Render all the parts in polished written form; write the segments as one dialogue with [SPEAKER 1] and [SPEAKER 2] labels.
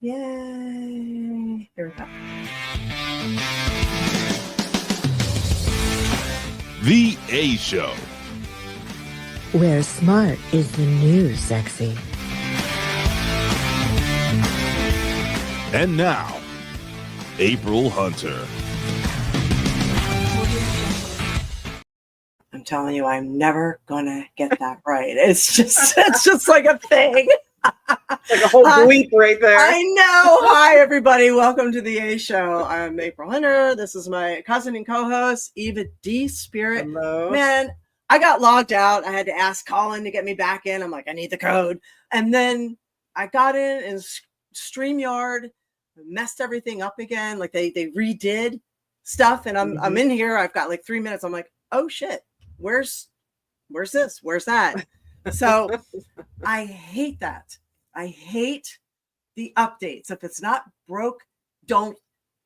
[SPEAKER 1] Yay. Here we go.
[SPEAKER 2] The A Show.
[SPEAKER 3] Where smart is the new sexy.
[SPEAKER 2] And now, April Hunter.
[SPEAKER 1] I'm telling you, I'm never gonna get that right. It's just like a thing.
[SPEAKER 4] Like a whole bleep right there.
[SPEAKER 1] I know. Hi, everybody. Welcome to the A Show. I'm April Hunter. This is my cousin and co-host, Eva D. Spirit.
[SPEAKER 4] Hello.
[SPEAKER 1] Man, I got logged out. I had to ask Colin to get me back in. I'm like, I need the code. And then I got in and StreamYard messed everything up again. Like they redid stuff. And I'm in here. I've got like 3 minutes. I'm like, oh shit. Where's this? Where's that? So I hate that. I hate the updates. If it's not broke, don't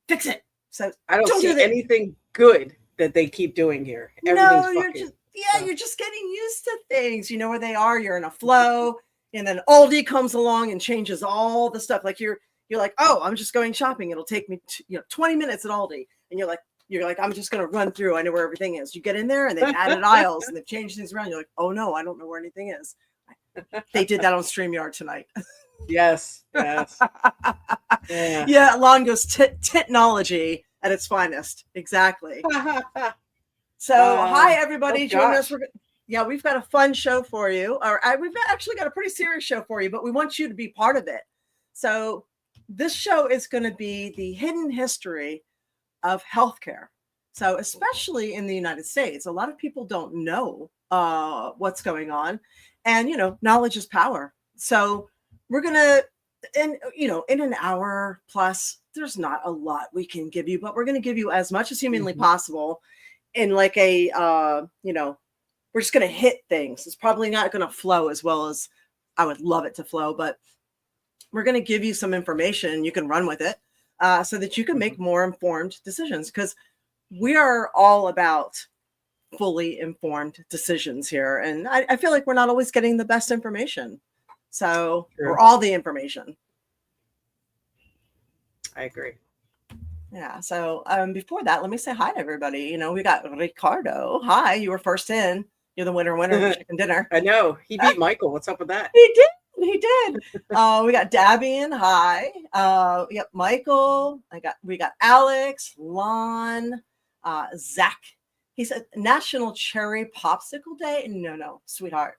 [SPEAKER 1] fix it. So
[SPEAKER 4] I don't see anything good that they keep doing here. Everything's
[SPEAKER 1] you're just getting used to things. You know where they are. You're in a flow, and then Aldi comes along and changes all the stuff. Like you're like, oh, I'm just going shopping. It'll take me 20 minutes at Aldi, and you're like, I'm just going to run through. I know where everything is. You get in there and they've added aisles and they've changed things around. You're like, oh no, I don't know where anything is. They did that on StreamYard tonight.
[SPEAKER 4] Yes.
[SPEAKER 1] Yeah, Longo's technology at its finest. Exactly. So, hi everybody. Join us. We've got a fun show for you. We've actually got a pretty serious show for you, but we want you to be part of it. So, this show is going to be the hidden history of healthcare. So, especially in the United States, a lot of people don't know what's going on, and knowledge is power. So, we're gonna, in an hour plus, there's not a lot we can give you, but we're going to give you as much as humanly possible. In like a, we're just going to hit things. It's probably not going to flow as well as I would love it to flow, but we're going to give you some information and you can run with it so that you can make more informed decisions, because we are all about fully informed decisions here. And I feel like we're not always getting the best information. So or all the information.
[SPEAKER 4] I agree.
[SPEAKER 1] Yeah. So before that, let me say hi to everybody. We got Ricardo. Hi, you were first in. You're the winner of chicken dinner.
[SPEAKER 4] I know. He beat Michael. What's up with that?
[SPEAKER 1] He did. We got Dabian. Hi. We got Michael. We got Alex, Lon, Zach. He said National Cherry Popsicle Day. No, sweetheart.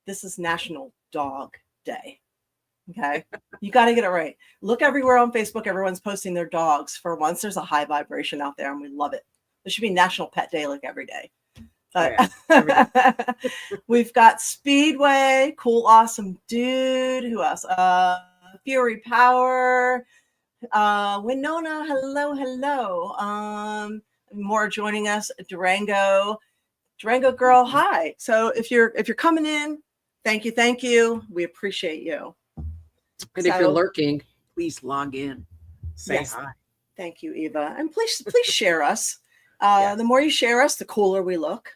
[SPEAKER 1] This is National Dog Day. Okay. You got to get it right. Look everywhere on Facebook. Everyone's posting their dogs. For once, there's a high vibration out there and we love it. There should be National Pet Day like every day. But we've got Speedway, cool, awesome dude. Who else? Fury Power, Winona. Hello. More joining us. Durango girl. Hi. So if you're coming in, thank you. We appreciate you.
[SPEAKER 4] And if you're lurking, please log in. Say hi.
[SPEAKER 1] Thank you, Eva. And please share us. The more you share us, the cooler we look.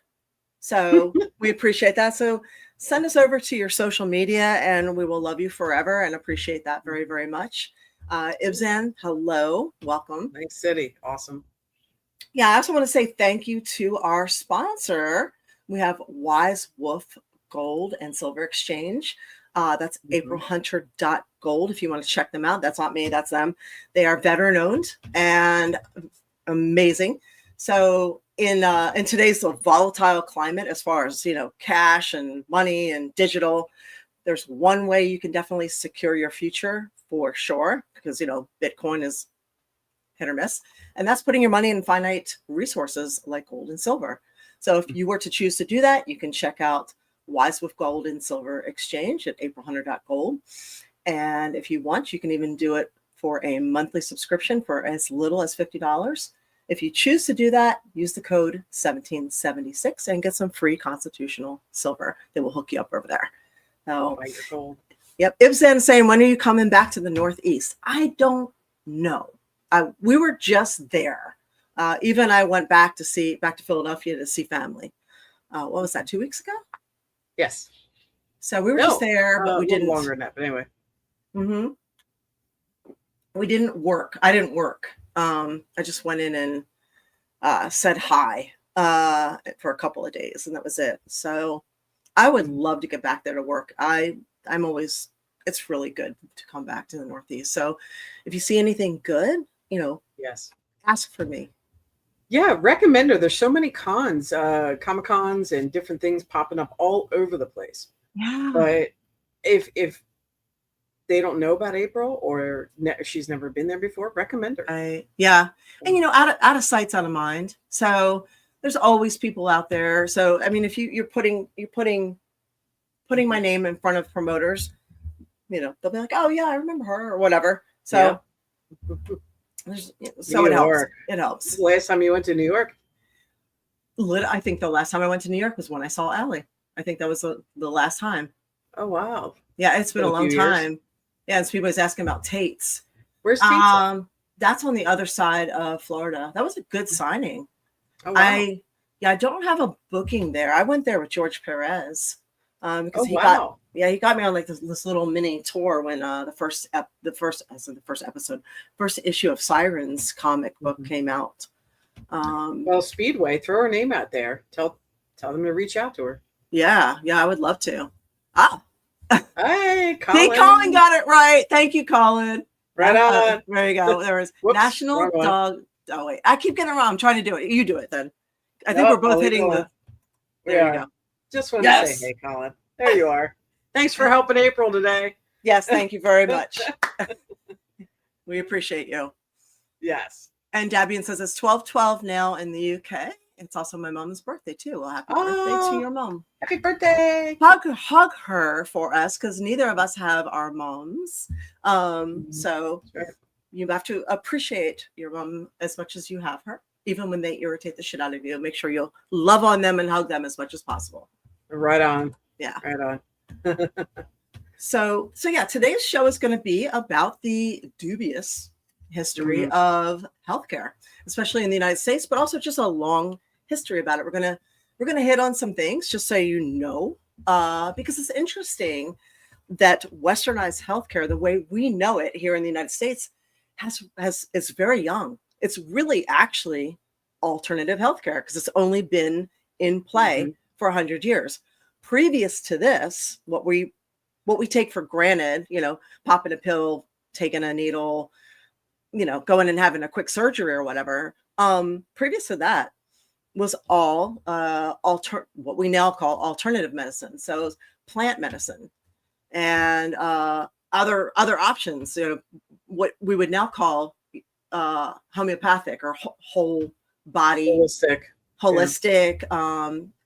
[SPEAKER 1] So we appreciate that. So send us over to your social media and we will love you forever and appreciate that very, very much. Ibzan, hello. Welcome.
[SPEAKER 4] Nice city. Awesome.
[SPEAKER 1] Yeah, I also want to say thank you to our sponsor. We have Wise Wolf Gold and Silver Exchange. That's aprilhunter.gold. If you want to check them out, that's not me, that's them. They are veteran owned and amazing. So in today's volatile climate, as far as cash and money and digital, there's one way you can definitely secure your future for sure, because Bitcoin is hit or miss, and that's putting your money in finite resources like gold and silver. So if you were to choose to do that, you can check out Wise with Gold and Silver Exchange at aprilhunter.gold. And if you want, you can even do it for a monthly subscription for as little as $50. If you choose to do that, use the code 1776 and get some free constitutional silver. They will hook you up over there. So,
[SPEAKER 4] gold.
[SPEAKER 1] Yep. Ibzan saying, when are you coming back to the Northeast? I don't know. We were just there. Eva and I went back to Philadelphia to see family. What was that, 2 weeks ago?
[SPEAKER 4] Yes.
[SPEAKER 1] So we were just there, but we didn't.
[SPEAKER 4] Longer than that, but anyway.
[SPEAKER 1] Mm-hmm. we didn't work. I didn't work. I just went in and said hi for a couple of days, and that was it. So I would love to get back there to work. I'm always, it's really good to come back to the Northeast. So if you see anything good,
[SPEAKER 4] Yes.
[SPEAKER 1] ask for me.
[SPEAKER 4] Yeah, recommend her. There's so many cons, Comic Cons and different things popping up all over the place.
[SPEAKER 1] Yeah.
[SPEAKER 4] But if they don't know about April or she's never been there before, recommend her.
[SPEAKER 1] Yeah. And out of sight's out of mind. So there's always people out there. So I mean, if you're putting my name in front of promoters, they'll be like, oh yeah, I remember her or whatever. So so it helps. It helps.
[SPEAKER 4] The last time you went to New York?
[SPEAKER 1] I think the last time I went to New York was when I saw Allie. I think that was the last time.
[SPEAKER 4] Oh wow.
[SPEAKER 1] Yeah, it's been a long time. Yeah, and people was asking about Tate's.
[SPEAKER 4] Where's Tate's?
[SPEAKER 1] That's on the other side of Florida. That was a good signing.
[SPEAKER 4] Oh, wow.
[SPEAKER 1] I don't have a booking there. I went there with George Perez. Because he got me on like this little mini tour when the first issue of Sirens comic book came out.
[SPEAKER 4] Well, Speedway, throw her name out there. Tell them to reach out to her.
[SPEAKER 1] Yeah, I would love to.
[SPEAKER 4] Hey, Colin.
[SPEAKER 1] Hey, Colin got it right. Thank you, Colin.
[SPEAKER 4] Right on.
[SPEAKER 1] There you go. There was National Dog. Oh wait, I keep getting it wrong. I'm trying to do it. You do it then. I think we're both hitting the. There you go.
[SPEAKER 4] Just want to say, hey, Colin. There you are. Thanks for helping April today.
[SPEAKER 1] Yes, thank you very much. We appreciate you.
[SPEAKER 4] Yes.
[SPEAKER 1] And Dabian says it's 12/12 now in the UK. It's also my mom's birthday too. Well, happy birthday to your mom.
[SPEAKER 4] Happy birthday.
[SPEAKER 1] Hug her for us because neither of us have our moms. So you have to appreciate your mom as much as you have her, even when they irritate the shit out of you. Make sure you'll love on them and hug them as much as possible.
[SPEAKER 4] Right on.
[SPEAKER 1] Yeah.
[SPEAKER 4] Right on.
[SPEAKER 1] So yeah, today's show is going to be about the dubious history of healthcare, especially in the United States, but also just a long history about it. We're gonna hit on some things just so you know, because it's interesting that westernized healthcare, the way we know it here in the United States, is very young. It's really actually alternative healthcare because it's only been in play for 100 years. Previous to this, what we take for granted, popping a pill, taking a needle, going and having a quick surgery or whatever. Previous to that was all what we now call alternative medicine. So plant medicine and other options, what we would now call homeopathic or whole body, holistic,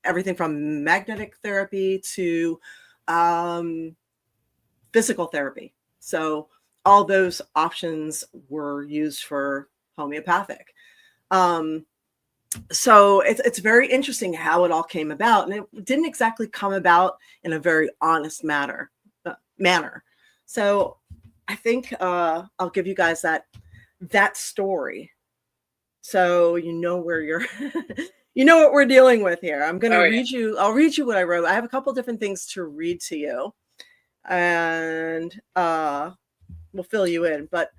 [SPEAKER 1] everything from magnetic therapy to physical therapy. So all those options were used for homeopathic. So it's very interesting how it all came about, and it didn't exactly come about in a very honest manner. So I think I'll give you guys that story, so where you're, what we're dealing with here. I'm going to read you. I'll read you what I wrote. I have a couple different things to read to you, and we'll fill you in. But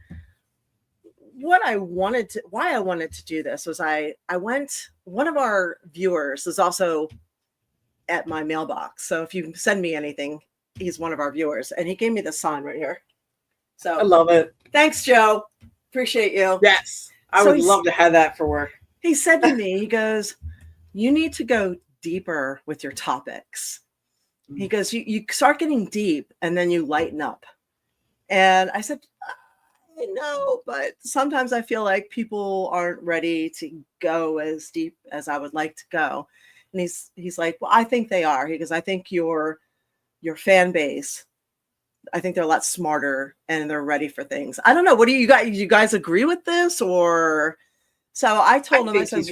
[SPEAKER 1] why I wanted to do this was one of our viewers is also at my mailbox. So if you send me anything, he's one of our viewers, and he gave me the sign right here. So
[SPEAKER 4] I love it.
[SPEAKER 1] Thanks, Joe. Appreciate you.
[SPEAKER 4] Yes. I would love to have that for work.
[SPEAKER 1] He said to me, he goes, you need to go deeper with your topics. He goes, you start getting deep and then you lighten up. And I said, I know, but sometimes I feel like people aren't ready to go as deep as I would like to go. And he's like, well, I think they are. He goes, I think your fan base, I think they're a lot smarter and they're ready for things. I don't know. What do you guys? You guys agree with this? Or so I told him, I said,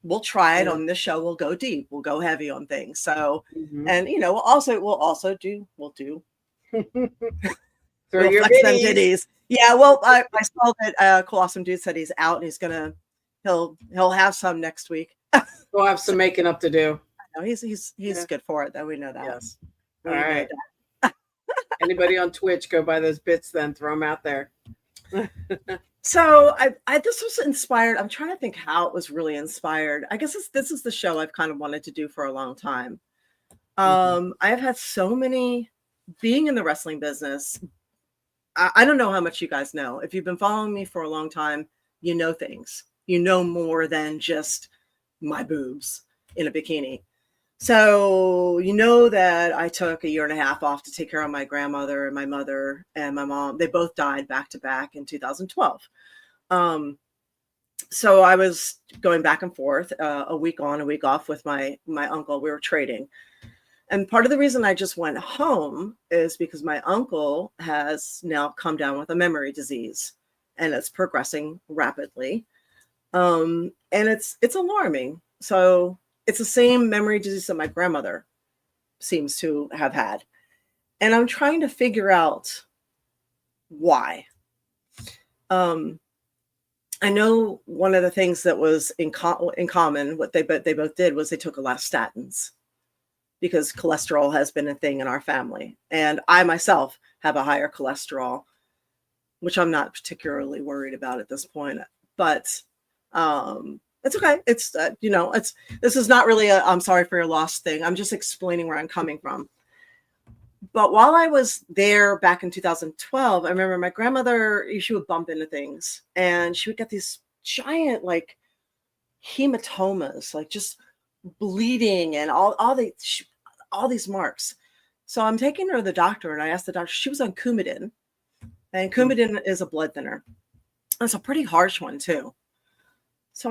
[SPEAKER 1] we'll try it on this show. We'll go deep. We'll go heavy on things. So, and we'll also do.
[SPEAKER 4] Throw your
[SPEAKER 1] flex them titties. Yeah. Well, I saw that Cool Awesome Dude said he's out and he'll have some next week.
[SPEAKER 4] We'll have some making up to do.
[SPEAKER 1] I know he's good for it though. We know that.
[SPEAKER 4] Yes. All right. Anybody on Twitch, go buy those bits then, throw them out there.
[SPEAKER 1] So I this was inspired. I'm trying to think how it was really inspired. I guess this is the show I've kind of wanted to do for a long time. I've had so many being in the wrestling business. I don't know how much you guys know. If you've been following me for a long time, you know things. You know more than just my boobs in a bikini. So you know that I took a year and a half off to take care of my grandmother and my mother and my mom. They both died back to back in 2012. So I was going back and forth, a week on, a week off with my uncle. We were trading. And part of the reason I just went home is because my uncle has now come down with a memory disease, and it's progressing rapidly. And it's alarming. So it's the same memory disease that my grandmother seems to have had. And I'm trying to figure out why. I know one of the things that was in common, what they both did was they took a lot of statins, because cholesterol has been a thing in our family. And I myself have a higher cholesterol, which I'm not particularly worried about at this point. But it's okay. It's, this is not really a I'm sorry for your loss thing. I'm just explaining where I'm coming from. But while I was there back in 2012, I remember my grandmother, she would bump into things and she would get these giant, like, hematomas, like just bleeding and all these marks. So I'm taking her to the doctor, and I asked the doctor, she was on Coumadin, and Coumadin is a blood thinner. It's a pretty harsh one too. So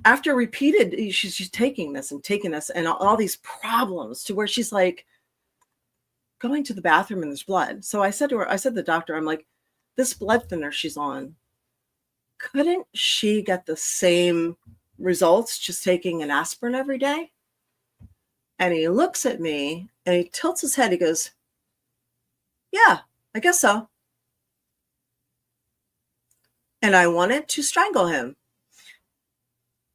[SPEAKER 1] after repeated, she's taking this and all these problems to where she's like going to the bathroom and there's blood. So I said to the doctor, I'm like, this blood thinner she's on, couldn't she get the same results just taking an aspirin every day? And he looks at me and he tilts his head. He goes, yeah, I guess so. And I wanted to strangle him,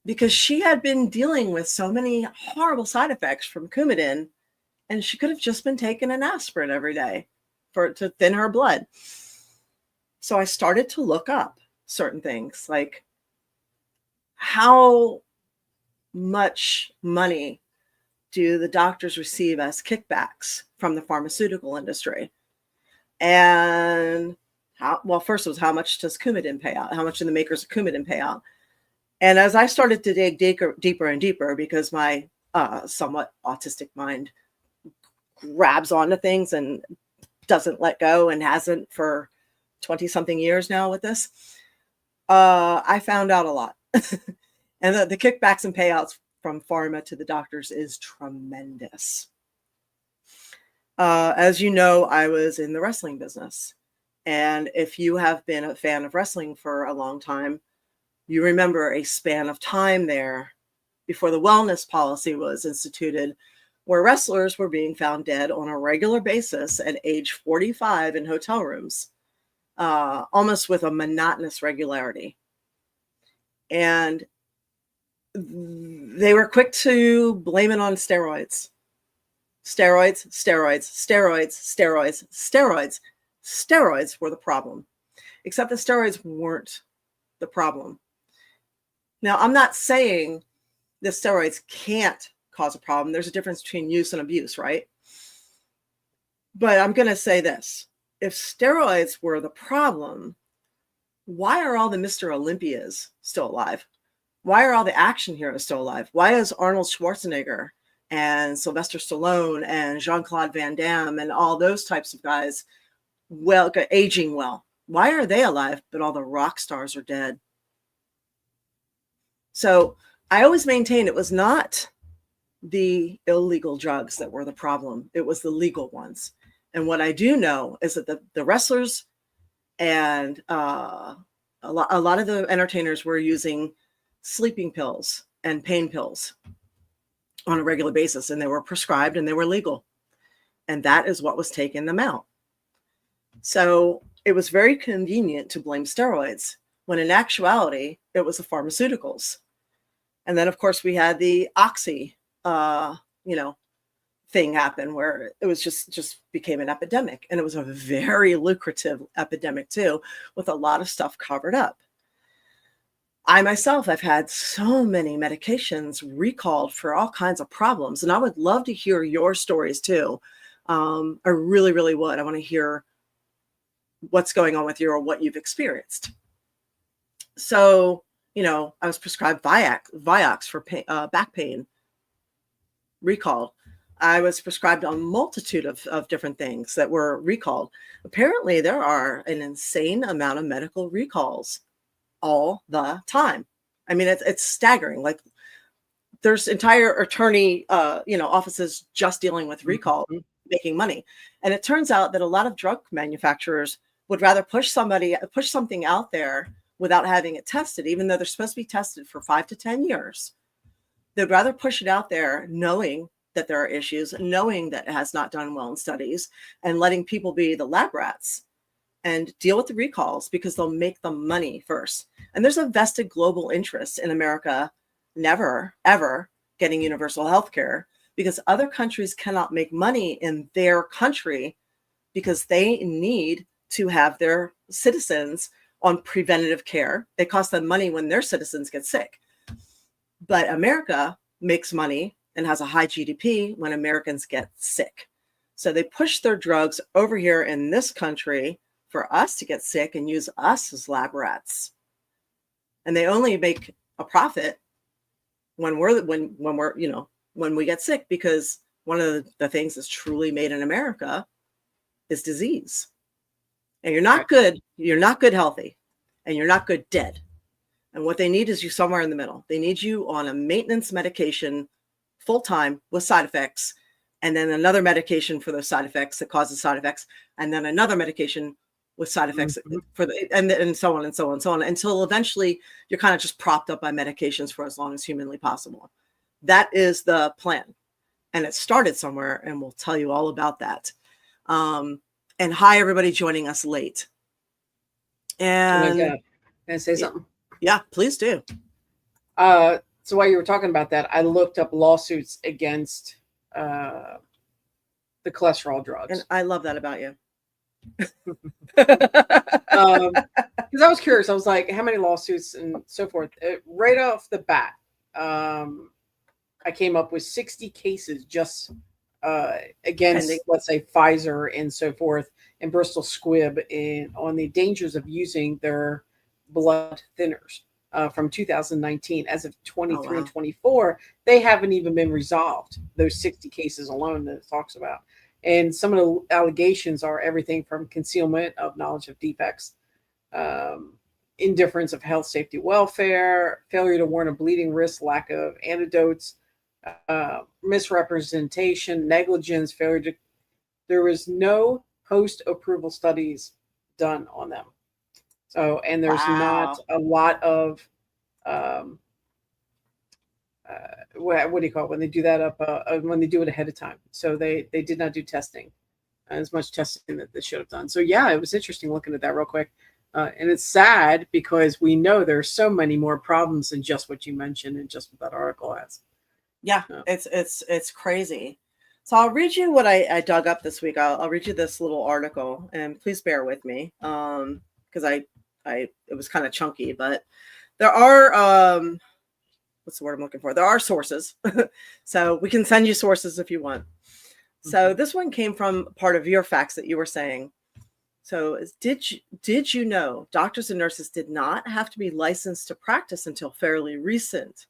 [SPEAKER 1] because she had been dealing with so many horrible side effects from Coumadin, and she could have just been taking an aspirin every day to thin her blood. So I started to look up certain things, like how much money do the doctors receive as kickbacks from the pharmaceutical industry? And first was, how much does Coumadin pay out? How much do the makers of Coumadin pay out? And as I started to dig deeper and deeper, because my somewhat autistic mind grabs onto things and doesn't let go, and hasn't for 20 something years now with this, I found out a lot. And the kickbacks and payouts from pharma to the doctors is tremendous. As you know, I was in the wrestling business. And if you have been a fan of wrestling for a long time, you remember a span of time there before the wellness policy was instituted, where wrestlers were being found dead on a regular basis at age 45 in hotel rooms, almost with a monotonous regularity. And they were quick to blame it on steroids. Steroids were the problem, except the steroids weren't the problem. Now, I'm not saying that steroids can't cause a problem. There's a difference between use and abuse, right? But I'm going to say this. If steroids were the problem, why are all the Mr. Olympias still alive? Why are all the action heroes still alive? Why is Arnold Schwarzenegger and Sylvester Stallone and Jean-Claude Van Damme and all those types of guys aging well? Why are they alive, but all the rock stars are dead? So I always maintain it was not the illegal drugs that were the problem. It was the legal ones. And what I do know is that the wrestlers and a lot of the entertainers were using sleeping pills and pain pills on a regular basis, and they were prescribed and they were legal. And that is what was taking them out. So it was very convenient to blame steroids, when in actuality, it was the pharmaceuticals. And then, of course, we had the oxy, thing happen where it was just became an epidemic, and it was a very lucrative epidemic too, with a lot of stuff covered up. I myself have had so many medications recalled for all kinds of problems, and I would love to hear your stories too. I really, really would. I want to hear what's going on with you or what you've experienced. So, I was prescribed Vioxx for back pain, recalled. I was prescribed a multitude of different things that were recalled. Apparently, there are an insane amount of medical recalls all the time. I mean, it's staggering. Like, there's entire attorney, offices just dealing with recall, making money. And it turns out that a lot of drug manufacturers would rather push something out there without having it tested, even though they're supposed to be tested for 5 to 10 years. They'd rather push it out there knowing that there are issues, knowing that it has not done well in studies, and letting people be the lab rats and deal with the recalls because they'll make the money first. And there's a vested global interest in America never, ever getting universal health care, because other countries cannot make money in their country because they need to have their citizens on preventative care. It costs them money when their citizens get sick. But America makes money and has a high GDP when Americans get sick. So they push their drugs over here in this country for us to get sick and use us as lab rats. And they only make a profit when we get sick, because one of the things that's truly made in America is disease. And you're not good healthy, and you're not good dead. And what they need is you somewhere in the middle. They need you on a maintenance medication full-time with side effects, and then another medication for those side effects that causes side effects, and then another medication with side effects and so on and so on and so on, until eventually you're kind of just propped up by medications for as long as humanly possible. That is the plan. And it started somewhere, and we'll tell you all about that. And hi, everybody joining us late. And
[SPEAKER 4] can I say something?
[SPEAKER 1] Yeah, please do.
[SPEAKER 4] So while you were talking about that, I looked up lawsuits against the cholesterol drugs.
[SPEAKER 1] And I love that about you.
[SPEAKER 4] Because I was curious. I was like, how many lawsuits and so forth? Right off the bat, I came up with 60 cases just against, let's say, Pfizer and so forth, and Bristol Squibb on the dangers of using their blood thinners from 2019. As of 23 and 24, they haven't even been resolved, those 60 cases alone that it talks about. And some of the allegations are everything from concealment of knowledge of defects, indifference of health, safety, welfare, failure to warn of bleeding risk, lack of antidotes, misrepresentation, negligence, there was no post-approval studies done on them. So, and there's not a lot of, what do you call it when they do that when they do it ahead of time? So they did not do testing, as much testing that they should have done. So yeah, it was interesting looking at that real quick. And it's sad because we know there's so many more problems than just what you mentioned and just what that article has.
[SPEAKER 1] Yeah, it's crazy. So I'll read you what I dug up this week. I'll read you this little article, and please bear with me because it was kind of chunky, but there are what's the word I'm looking for? There are sources, so we can send you sources if you want. So this one came from part of your facts that you were saying. So did you know doctors and nurses did not have to be licensed to practice until fairly recently,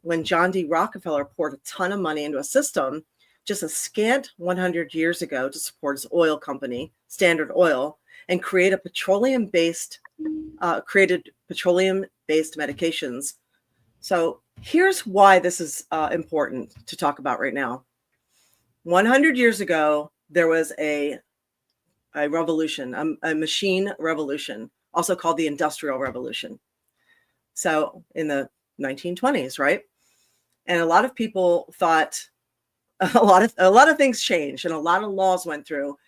[SPEAKER 1] when John D. Rockefeller poured a ton of money into a system just a scant 100 years ago to support his oil company, Standard Oil, and created petroleum-based medications. So here's why this is important to talk about right now. 100 years ago, there was a revolution, a machine revolution, also called the Industrial Revolution. So in the 1920s, right? And a lot of people thought a lot of things changed, and a lot of laws went through,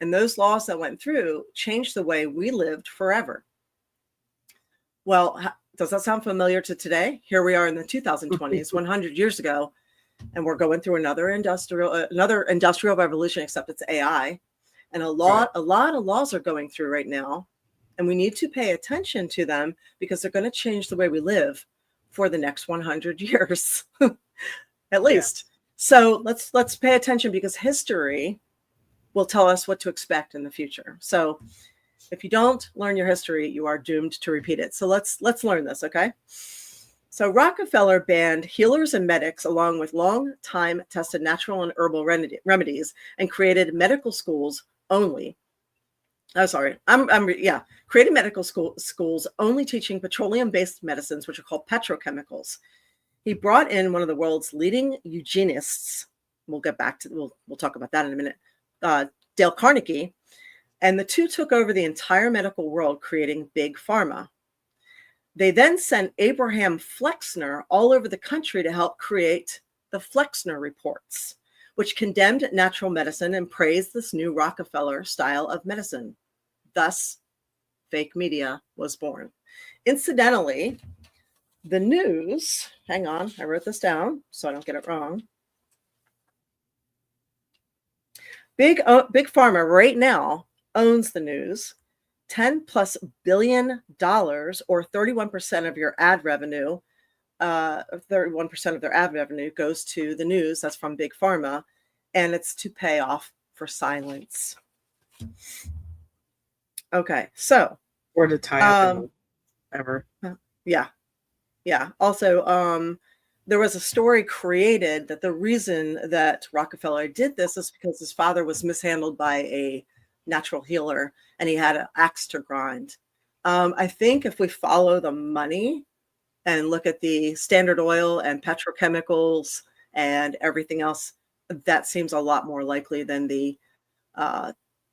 [SPEAKER 1] and those laws that went through changed the way we lived forever. Well, does that sound familiar to today? Here we are in the 2020s, 100 years ago, and we're going through another industrial revolution, except it's AI. And a lot of laws are going through right now, and we need to pay attention to them because they're going to change the way we live for the next 100 years, at least. Yeah. So let's pay attention, because history will tell us what to expect in the future. So if you don't learn your history, you are doomed to repeat it. So let's learn this, okay? So Rockefeller banned healers and medics along with long-time tested natural and herbal remedies and created medical schools only. Created medical schools only teaching petroleum-based medicines, which are called petrochemicals. He brought in one of the world's leading eugenists. We'll get back to, we'll talk about that in a minute. Dale Carnegie, and the two took over the entire medical world, creating Big Pharma. They then sent Abraham Flexner all over the country to help create the Flexner Reports, which condemned natural medicine and praised this new Rockefeller style of medicine. Thus, fake media was born. Incidentally, the news, hang on, I wrote this down so I don't get it wrong. Big Pharma right now owns the news. $10+ billion, or 31% of your ad revenue, 31% of their ad revenue goes to the news. That's from Big Pharma, and it's to pay off for silence. Okay, so
[SPEAKER 4] or to tie up ever.
[SPEAKER 1] Yeah. Also, there was a story created that the reason that Rockefeller did this is because his father was mishandled by a natural healer and he had an axe to grind. I think if we follow the money and look at the Standard Oil and petrochemicals and everything else, that seems a lot more likely than the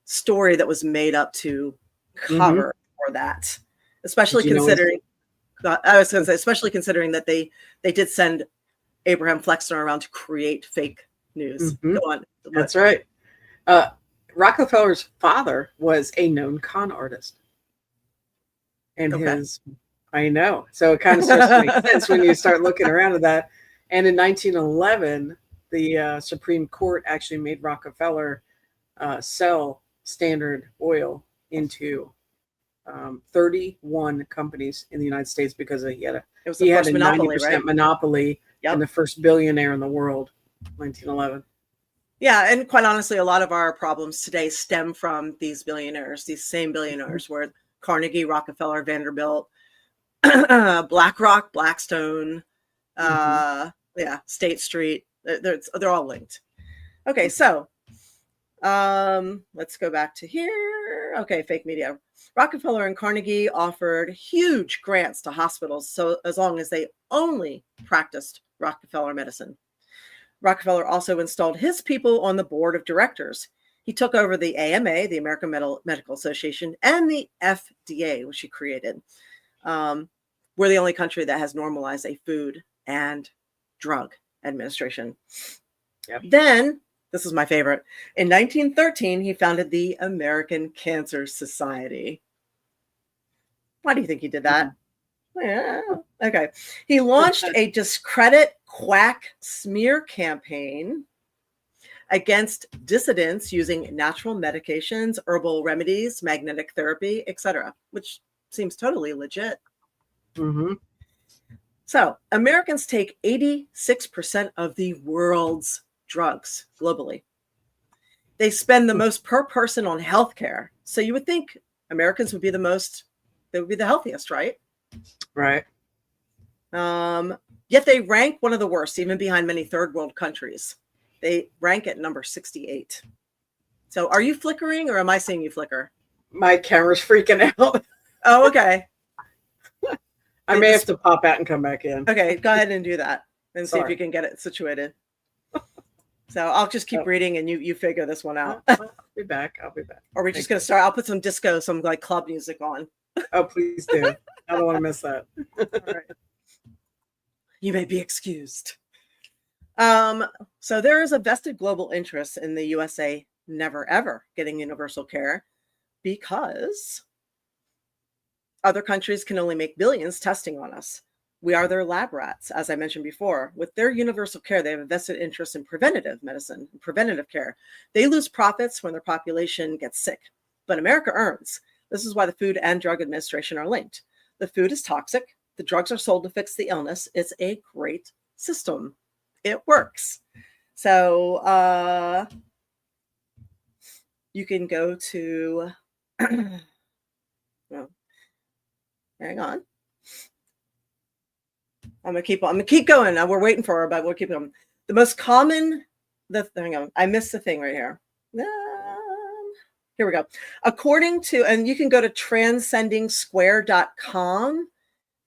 [SPEAKER 1] story that was made up to cover for that, especially considering especially considering that they did send Abraham Flexner around to create fake news. Go on.
[SPEAKER 4] That's right. Rockefeller's father was a known con artist. And I know. So it kind of starts to make sense when you start looking around at that. And in 1911, the Supreme Court actually made Rockefeller sell Standard Oil into 31 companies in the United States because he had a 90% monopoly and the first billionaire in the world, 1911.
[SPEAKER 1] Yeah, and quite honestly, a lot of our problems today stem from these billionaires, these same billionaires, where Carnegie, Rockefeller, Vanderbilt, BlackRock, Blackstone, State Street, they're all linked. Okay, so let's go back to here. Okay, fake media. Rockefeller and Carnegie offered huge grants to hospitals, so as long as they only practiced Rockefeller medicine. Rockefeller also installed his people on the board of directors. He took over the AMA, the American Medical Association, and the FDA, which he created. We're the only country that has normalized a food and drug administration. Yep. Then, this is my favorite, in 1913, he founded the American Cancer Society. Why do you think he did that? Yeah. Okay. He launched a discredit quack smear campaign against dissidents using natural medications, herbal remedies, magnetic therapy, etc., which seems totally legit. So Americans take 86% of the world's drugs globally. They spend the most per person on healthcare. So you would think Americans would be the healthiest, right?
[SPEAKER 4] Right.
[SPEAKER 1] Yet they rank one of the worst, even behind many third world countries. They rank at number 68. So are you flickering or am I seeing you flicker?
[SPEAKER 4] My camera's freaking out.
[SPEAKER 1] Oh, okay.
[SPEAKER 4] I may have to pop out and come back in.
[SPEAKER 1] Okay, go ahead and do that and see if you can get it situated. So I'll just keep reading and you figure this one out.
[SPEAKER 4] I'll be back.
[SPEAKER 1] Or we're just going to start. I'll put some disco, some like club music on.
[SPEAKER 4] Oh, please do. I don't want to miss that.
[SPEAKER 1] All right. You may be excused. So there is a vested global interest in the USA never ever getting universal care because other countries can only make billions testing on us. We are their lab rats, as I mentioned before. With their universal care, they have a vested interest in preventative medicine, preventative care. They lose profits when their population gets sick, but America earns. This is why the Food and Drug Administration are linked. The food is toxic. The drugs are sold to fix the illness. It's a great system. It works. So you can go to, well, hang on. I'm gonna keep going. We're waiting for her, but we'll keep going. The most common, hang on, I missed the thing right here. Here we go. According to, and you can go to transcendingsquare.com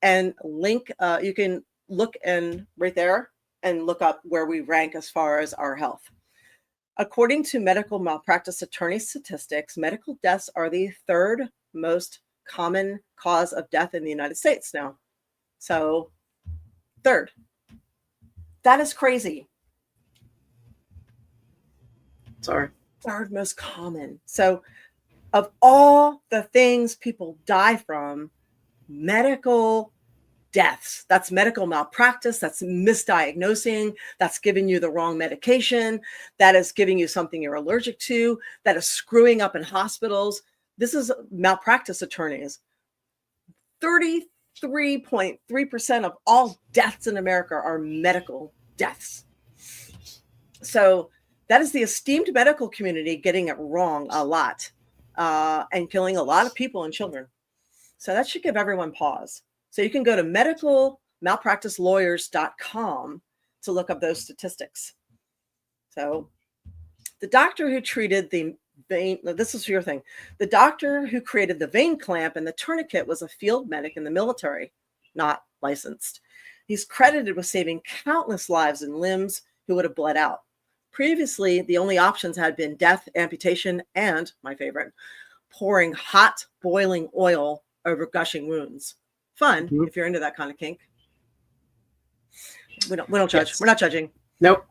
[SPEAKER 1] and link, you can look and right there and look up where we rank as far as our health. According to medical malpractice attorney statistics, medical deaths are the third most common cause of death in the United States now. So third. That is crazy.
[SPEAKER 4] Sorry.
[SPEAKER 1] Third most common. So of all the things people die from, medical deaths, that's medical malpractice, that's misdiagnosing, that's giving you the wrong medication, that is giving you something you're allergic to, that is screwing up in hospitals. This is malpractice attorneys. 33.3% of all deaths in America are medical deaths. So that is the esteemed medical community getting it wrong a lot and killing a lot of people and children. So that should give everyone pause. So you can go to medicalmalpracticelawyers.com to look up those statistics. So the doctor who treated the vein, this is your thing. The doctor who created the vein clamp and the tourniquet was a field medic in the military, not licensed. He's credited with saving countless lives and limbs who would have bled out. Previously, the only options had been death, amputation, and, my favorite, pouring hot boiling oil over gushing wounds. Fun if you're into that kind of kink. We don't judge. Yes. We're not judging.
[SPEAKER 4] Nope.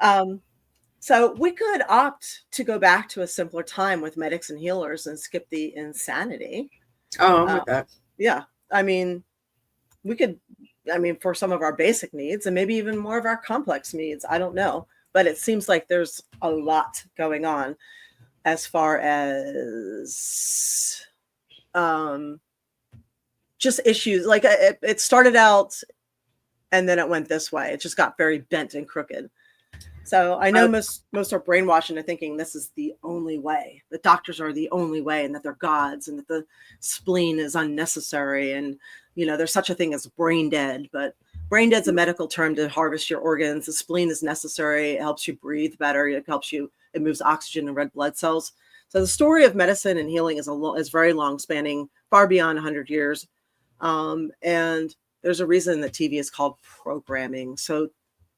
[SPEAKER 1] So we could opt to go back to a simpler time with medics and healers and skip the insanity.
[SPEAKER 4] Oh, I'm with that.
[SPEAKER 1] Yeah. I mean, we could, for some of our basic needs and maybe even more of our complex needs. I don't know. But it seems like there's a lot going on as far as just issues. Like it started out and then it went this way. It just got very bent and crooked. So I know most are brainwashed into thinking this is the only way. The doctors are the only way and that they're gods and that the spleen is unnecessary. And, there's such a thing as brain dead, but brain dead's a medical term to harvest your organs. The spleen is necessary. It helps you breathe better. It moves oxygen and red blood cells. So the story of medicine and healing is very long, spanning far beyond 100 years. And there's a reason that TV is called programming. So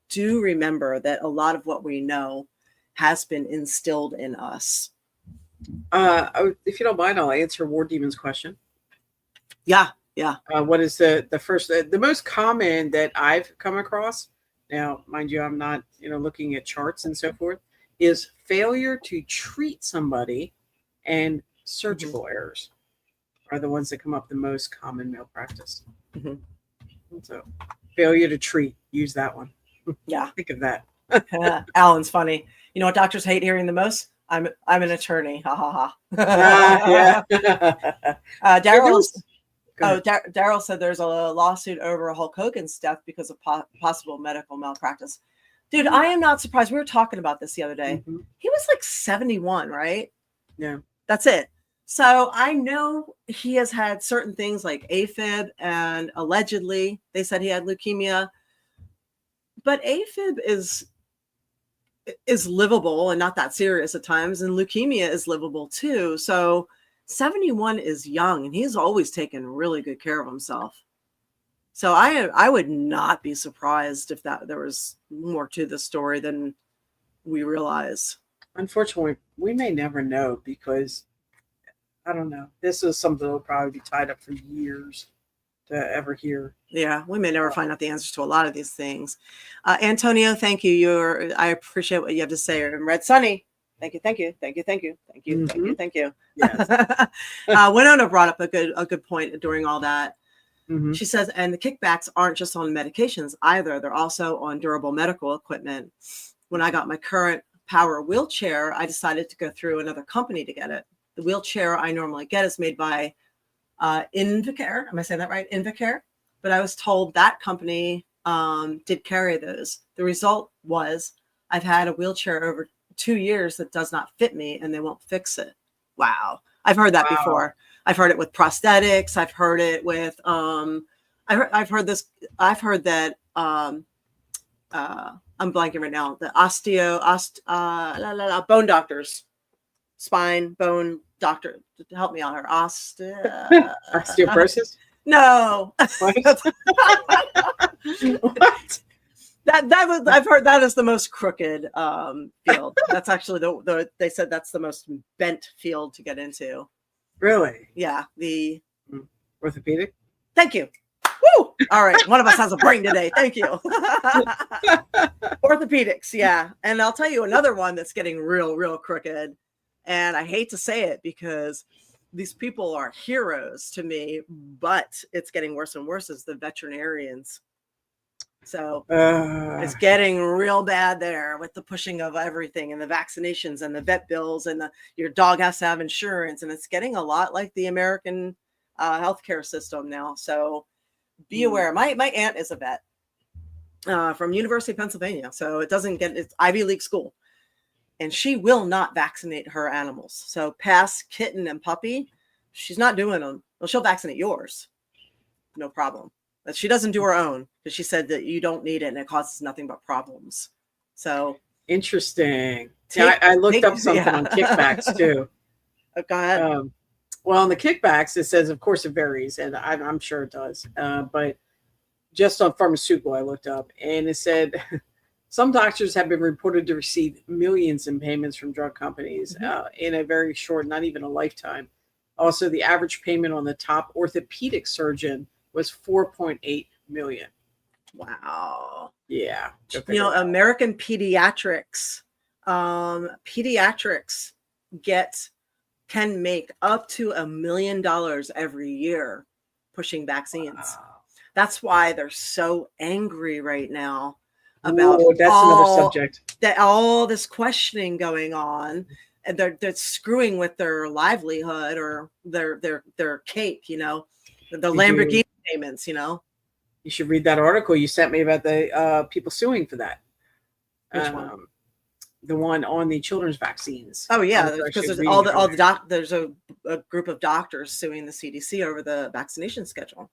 [SPEAKER 1] do remember that a lot of what we know has been instilled in us.
[SPEAKER 4] If you don't mind, I'll answer War Demon's question.
[SPEAKER 1] Yeah.
[SPEAKER 4] What is the first, the most common that I've come across? Now, mind you, I'm not, looking at charts and so forth. Is failure to treat somebody, and surgical errors are the ones that come up the most common malpractice. So, failure to treat, use that one.
[SPEAKER 1] Yeah,
[SPEAKER 4] think of that.
[SPEAKER 1] Alan's funny. You know what doctors hate hearing the most? I'm an attorney. Ha ha
[SPEAKER 4] ha.
[SPEAKER 1] Daryl. Daryl said there's a lawsuit over Hulk Hogan's death because of possible medical malpractice. Dude, I am not surprised. We were talking about this the other day. He was like 71, right?
[SPEAKER 4] Yeah.
[SPEAKER 1] That's it. So I know he has had certain things like AFib, and allegedly they said he had leukemia. But AFib is livable and not that serious at times, and leukemia is livable too. So 71 is young, and he's always taken really good care of himself. So I would not be surprised if there was more to the story than we realize.
[SPEAKER 4] Unfortunately, we may never know because, I don't know, this is something that will probably be tied up for years to ever hear.
[SPEAKER 1] Yeah, we may never find out the answers to a lot of these things. Antonio, thank you. I appreciate what you have to say. And Red Sunny, thank you.
[SPEAKER 4] Yes.
[SPEAKER 1] Winona brought up a good point during all that.
[SPEAKER 4] Mhm.
[SPEAKER 1] She says, and the kickbacks aren't just on medications either. They're also on durable medical equipment. When I got my current power wheelchair, I decided to go through another company to get it. The wheelchair I normally get is made by Invacare. Am I saying that right? Invacare. But I was told that company did carry those. The result was I've had a wheelchair over 2 years that does not fit me and they won't fix it. Wow. I've heard that before. I've heard it with prosthetics. I've heard it with I've heard that I'm blanking right now. The bone doctors, spine, bone doctor, help me out here.
[SPEAKER 4] Osteoporosis?
[SPEAKER 1] No.
[SPEAKER 4] What? What?
[SPEAKER 1] That was, I've heard that is the most crooked field. That's actually they said that's the most bent field to get into.
[SPEAKER 4] Really?
[SPEAKER 1] Yeah.
[SPEAKER 4] Orthopedic?
[SPEAKER 1] Thank you. Woo! All right. One of us has a brain today. Thank you. Orthopedics. Yeah. And I'll tell you another one that's getting real crooked. And I hate to say it because these people are heroes to me, but it's getting worse and worse is the veterinarians. So it's getting real bad there with the pushing of everything and the vaccinations and the vet bills and your dog has to have insurance. And it's getting a lot like the American healthcare system now. So be aware. My aunt is a vet from University of Pennsylvania. So it's Ivy League school. And she will not vaccinate her animals. So past kitten and puppy, she's not doing them. Well, she'll vaccinate yours. No problem. But she doesn't do her own because she said that you don't need it and it causes nothing but problems. So
[SPEAKER 4] interesting. I looked up something on kickbacks too.
[SPEAKER 1] Go ahead.
[SPEAKER 4] Well, on the kickbacks, it says, of course, it varies, and I'm sure it does. But just on pharmaceutical, I looked up, and it said some doctors have been reported to receive millions in payments from drug companies in a very short, not even a lifetime. Also, the average payment on the top orthopedic surgeon was $4.8 million.
[SPEAKER 1] Wow.
[SPEAKER 4] Yeah.
[SPEAKER 1] American pediatrics can make up to $1 million every year pushing vaccines. Wow. That's why they're so angry right now about
[SPEAKER 4] another subject.
[SPEAKER 1] All this questioning going on, and they're screwing with their livelihood or their cake, the Lamborghini payments, You
[SPEAKER 4] should read that article you sent me about the people suing for that.
[SPEAKER 1] Which one?
[SPEAKER 4] The one on the children's vaccines.
[SPEAKER 1] Oh yeah, because there's there's a group of doctors suing the CDC over the vaccination schedule.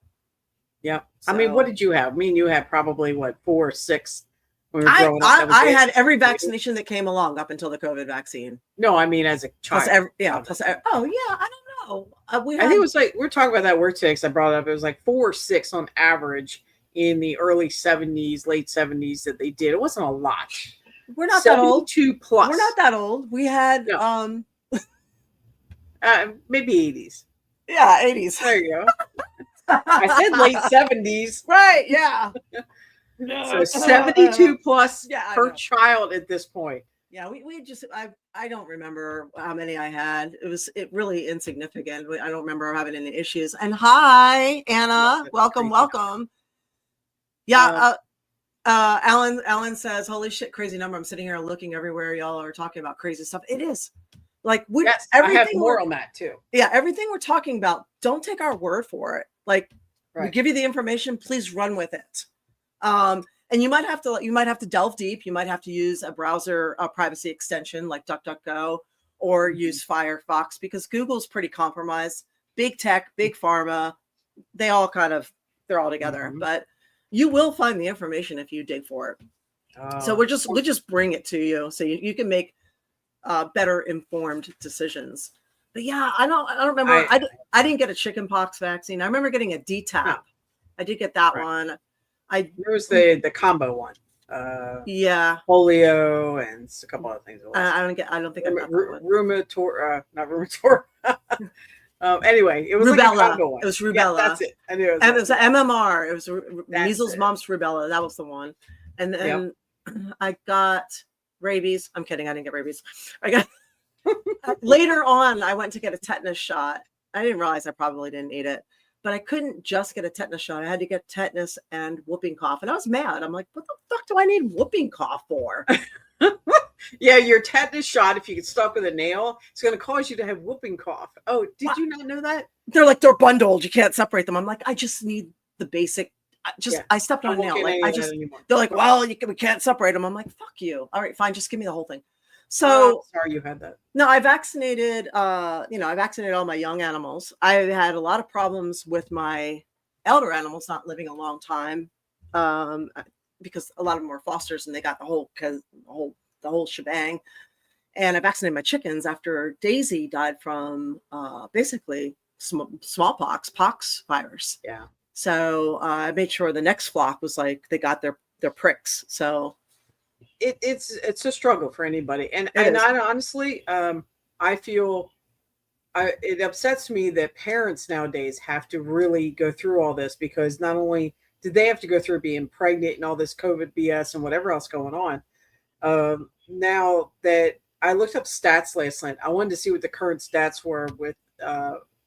[SPEAKER 4] Yeah. So, I mean, what did you have? I mean, you had probably 4 or 6 when we were growing up.
[SPEAKER 1] I had every vaccination that came along up until the COVID vaccine.
[SPEAKER 4] No, I mean as a child.
[SPEAKER 1] I don't know.
[SPEAKER 4] I think it was we're talking about that word today because I brought it up. It was 4 or 6 on average in the early 70s, late 70s that they did. It wasn't a lot.
[SPEAKER 1] We're not that old.
[SPEAKER 4] 72 plus.
[SPEAKER 1] We're not that old. We had
[SPEAKER 4] maybe 80s.
[SPEAKER 1] Yeah, 80s.
[SPEAKER 4] There you go. I said late 70s.
[SPEAKER 1] Right, yeah.
[SPEAKER 4] So 72 plus per child at this point.
[SPEAKER 1] Yeah, we just I don't remember how many I had. It really insignificant. I don't remember having any issues. And hi, Anna. Welcome. Yeah, Alan says, holy shit, crazy number. I'm sitting here looking everywhere. Y'all are talking about crazy stuff. It is.
[SPEAKER 4] Yes, I have more on that too.
[SPEAKER 1] Yeah, everything we're talking about, don't take our word for it. We give you the information, please run with it. And you might have to delve deep. You might have to use a browser privacy extension like DuckDuckGo or use Firefox because Google's pretty compromised. Big tech, big pharma, they're all together. But you will find the information if you dig for it. So we'll just bring it to you so you can make better informed decisions. But yeah, I don't remember. I didn't get a chickenpox vaccine. I remember getting a DTaP. No. I did get that one.
[SPEAKER 4] There was the combo one. Polio and a couple other things.
[SPEAKER 1] I don't think I got that one.
[SPEAKER 4] Rheumator, not rheumator. Anyway, it was
[SPEAKER 1] rubella.
[SPEAKER 4] Like a combo one.
[SPEAKER 1] It was rubella.
[SPEAKER 4] Yeah, that's it. I knew it was
[SPEAKER 1] MMR. It was measles, mumps, rubella. That was the one. And then I got rabies. I'm kidding. I didn't get rabies. I got later on. I went to get a tetanus shot. I didn't realize I probably didn't need it, but I couldn't just get a tetanus shot. I had to get tetanus and whooping cough. And I was mad. I'm like, what the fuck do I need whooping cough for?
[SPEAKER 4] Yeah, your tetanus shot, if you get stuck with a nail, it's going to cause you to have whooping cough. Oh, did you not know that?
[SPEAKER 1] They're like, they're bundled. You can't separate them. I'm like, I just need the basic. I stepped on a nail. Like, they're like, well, we can't separate them. I'm like, fuck you. All right, fine. Just give me the whole thing. So
[SPEAKER 4] sorry you had that.
[SPEAKER 1] No, I vaccinated, I vaccinated all my young animals. I had a lot of problems with my elder animals not living a long time, because a lot of them were fosters and they got the whole shebang. And I vaccinated my chickens after Daisy died from basically smallpox, pox virus.
[SPEAKER 4] Yeah.
[SPEAKER 1] So I made sure the next flock was like they got their pricks. So
[SPEAKER 4] it's a struggle for anybody, and I honestly, I feel it upsets me that parents nowadays have to really go through all this, because not only did they have to go through being pregnant and all this COVID BS and whatever else going on, now that I looked up stats last night, I wanted to see what the current stats were with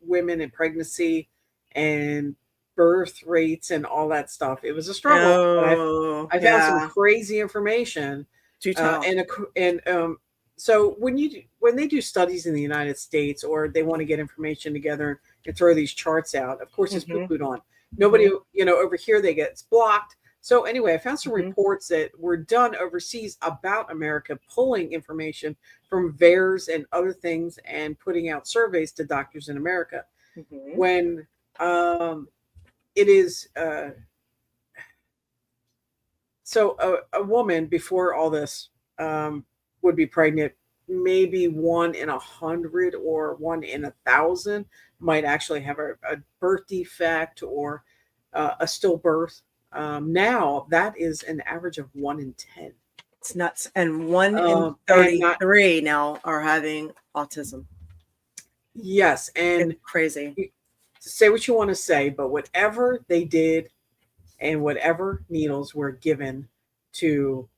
[SPEAKER 4] women in pregnancy and birth rates and all that stuff. It was a struggle. I found some crazy information. So when they do studies in the United States, or they want to get information together and throw these charts out, of course it's poo-pooed on. Nobody, over here they get blocked. So anyway, I found some reports that were done overseas about America, pulling information from VAERS and other things and putting out surveys to doctors in America. When it is so a woman before all this would be pregnant, maybe 1 in 100 or 1 in 1,000 might actually have a birth defect or a stillbirth. Now that is an average of 1 in 10.
[SPEAKER 1] It's nuts. And 1 in 33 now are having autism.
[SPEAKER 4] Yes, and
[SPEAKER 1] it's crazy.
[SPEAKER 4] Say what you want to say, but whatever they did and whatever needles were given to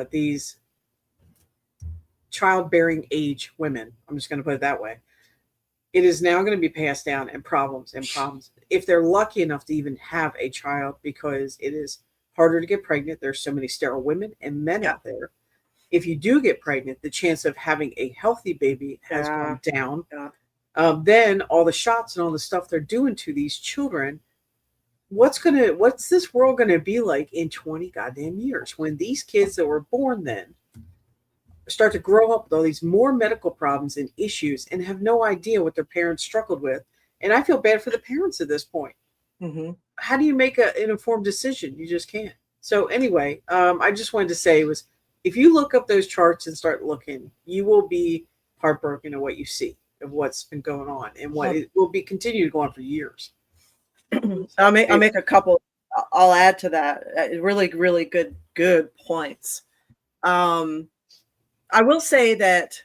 [SPEAKER 4] these childbearing age women, I'm just going to put it that way, it is now going to be passed down, and problems if they're lucky enough to even have a child, because it is harder to get pregnant. There's so many sterile women and men out there. If you do get pregnant, the chance of having a healthy baby has gone down. Then all the shots and all the stuff they're doing to these children, what's this world gonna be like in 20 goddamn years, when these kids that were born then start to grow up with all these more medical problems and issues and have no idea what their parents struggled with? And I feel bad for the parents at this point. How do you make an informed decision? You just can't. So anyway, I just wanted to say was, if you look up those charts and start looking, you will be heartbroken at what you see of what's been going on and what it will be continued to go on for years.
[SPEAKER 1] I'll make a couple. I'll add to that. Really, really good points. I will say that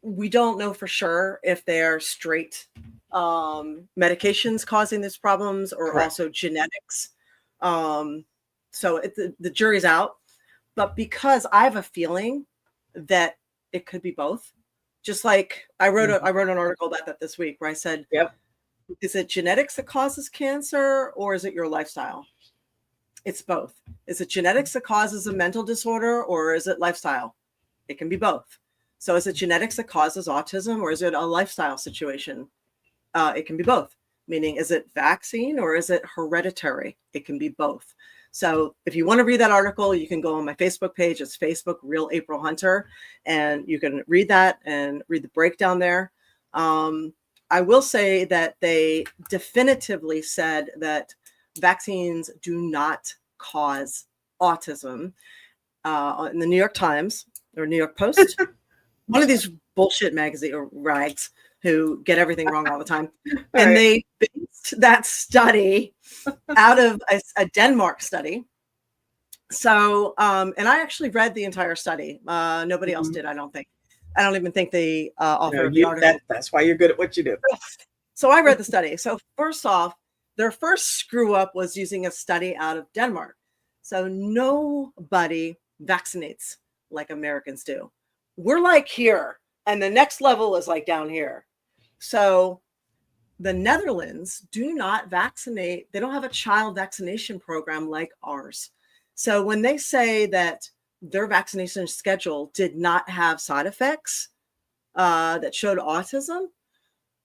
[SPEAKER 1] we don't know for sure if they're straight medications causing these problems, or also genetics. So the jury's out. But because I have a feeling that it could be both. Just like I wrote an article about that this week, where I said, is it genetics that causes cancer, or is it your lifestyle? It's both. Is it genetics that causes a mental disorder, or is it lifestyle? It can be both. So is it genetics that causes autism, or is it a lifestyle situation? It can be both. Meaning, is it vaccine or is it hereditary? It can be both. So if you want to read that article, you can go on my Facebook page. It's Facebook Real April Hunter, and you can read that and read the breakdown there. I will say that they definitively said that vaccines do not cause autism. In the New York Times or New York Post, one of these bullshit magazine or rags who get everything wrong all the time. And they based that study out of a Denmark study. So, and I actually read the entire study. Nobody else did, I don't think. I don't even think the author of the article.
[SPEAKER 4] That's why you're good at what you do.
[SPEAKER 1] So I read the study. So first off, their first screw up was using a study out of Denmark. So nobody vaccinates like Americans do. We're like here, and the next level is like down here. So the Netherlands do not vaccinate. They don't have a child vaccination program like ours. So when they say that their vaccination schedule did not have side effects that showed autism,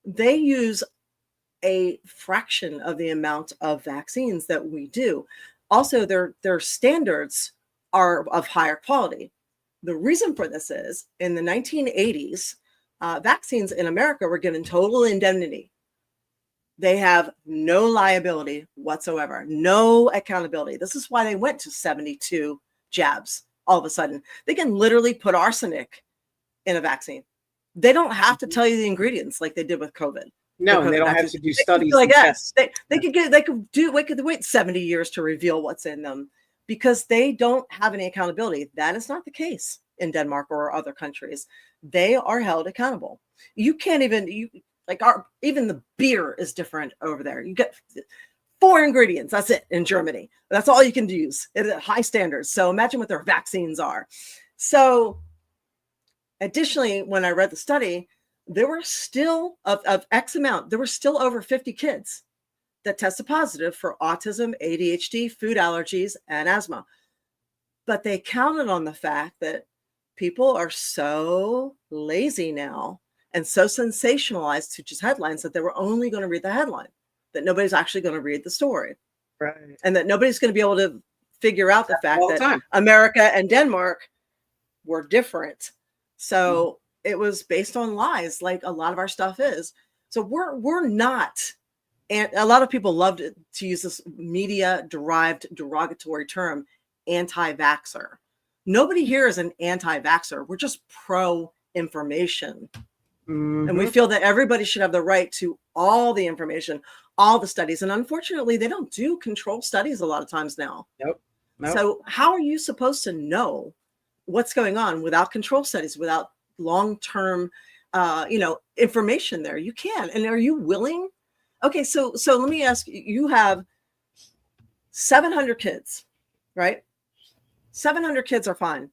[SPEAKER 1] they use a fraction of the amount of vaccines that we do. Also, their standards are of higher quality. The reason for this is in the 1980s, vaccines in America were given total indemnity. They have no liability whatsoever, no accountability. This is why they went to 72 jabs all of a sudden. They can literally put arsenic in a vaccine. They don't have to tell you the ingredients like they did with COVID.
[SPEAKER 4] No, and they don't have to do studies
[SPEAKER 1] like
[SPEAKER 4] and
[SPEAKER 1] that.
[SPEAKER 4] tests.
[SPEAKER 1] They could wait 70 years to reveal what's in them because they don't have any accountability. That is not the case in Denmark or other countries. They are held accountable. You can't even even the beer is different over there. You get 4 ingredients. That's it in Germany. That's all you can use at high standards. So imagine what their vaccines are. So additionally, when I read the study, there were still of X amount, there were still over 50 kids that tested positive for autism, ADHD, food allergies, and asthma. But they counted on the fact that people are so lazy now and so sensationalized to just headlines that they were only going to read the headline, that nobody's actually going to read the story.
[SPEAKER 4] Right.
[SPEAKER 1] And that nobody's going to be able to figure out the fact that America and Denmark were different. So it was based on lies, like a lot of our stuff is. So we're not, and a lot of people love to use this media-derived derogatory term, anti-vaxxer. Nobody here is an anti-vaxxer. We're just pro-information. Mm-hmm. And we feel that everybody should have the right to all the information, all the studies. And unfortunately, they don't do controlled studies a lot of times now.
[SPEAKER 4] Nope.
[SPEAKER 1] So how are you supposed to know what's going on without control studies, without long-term, information there? You can. And are you willing? Okay. So let me ask you, you have 700 kids, right? 700 kids are fine.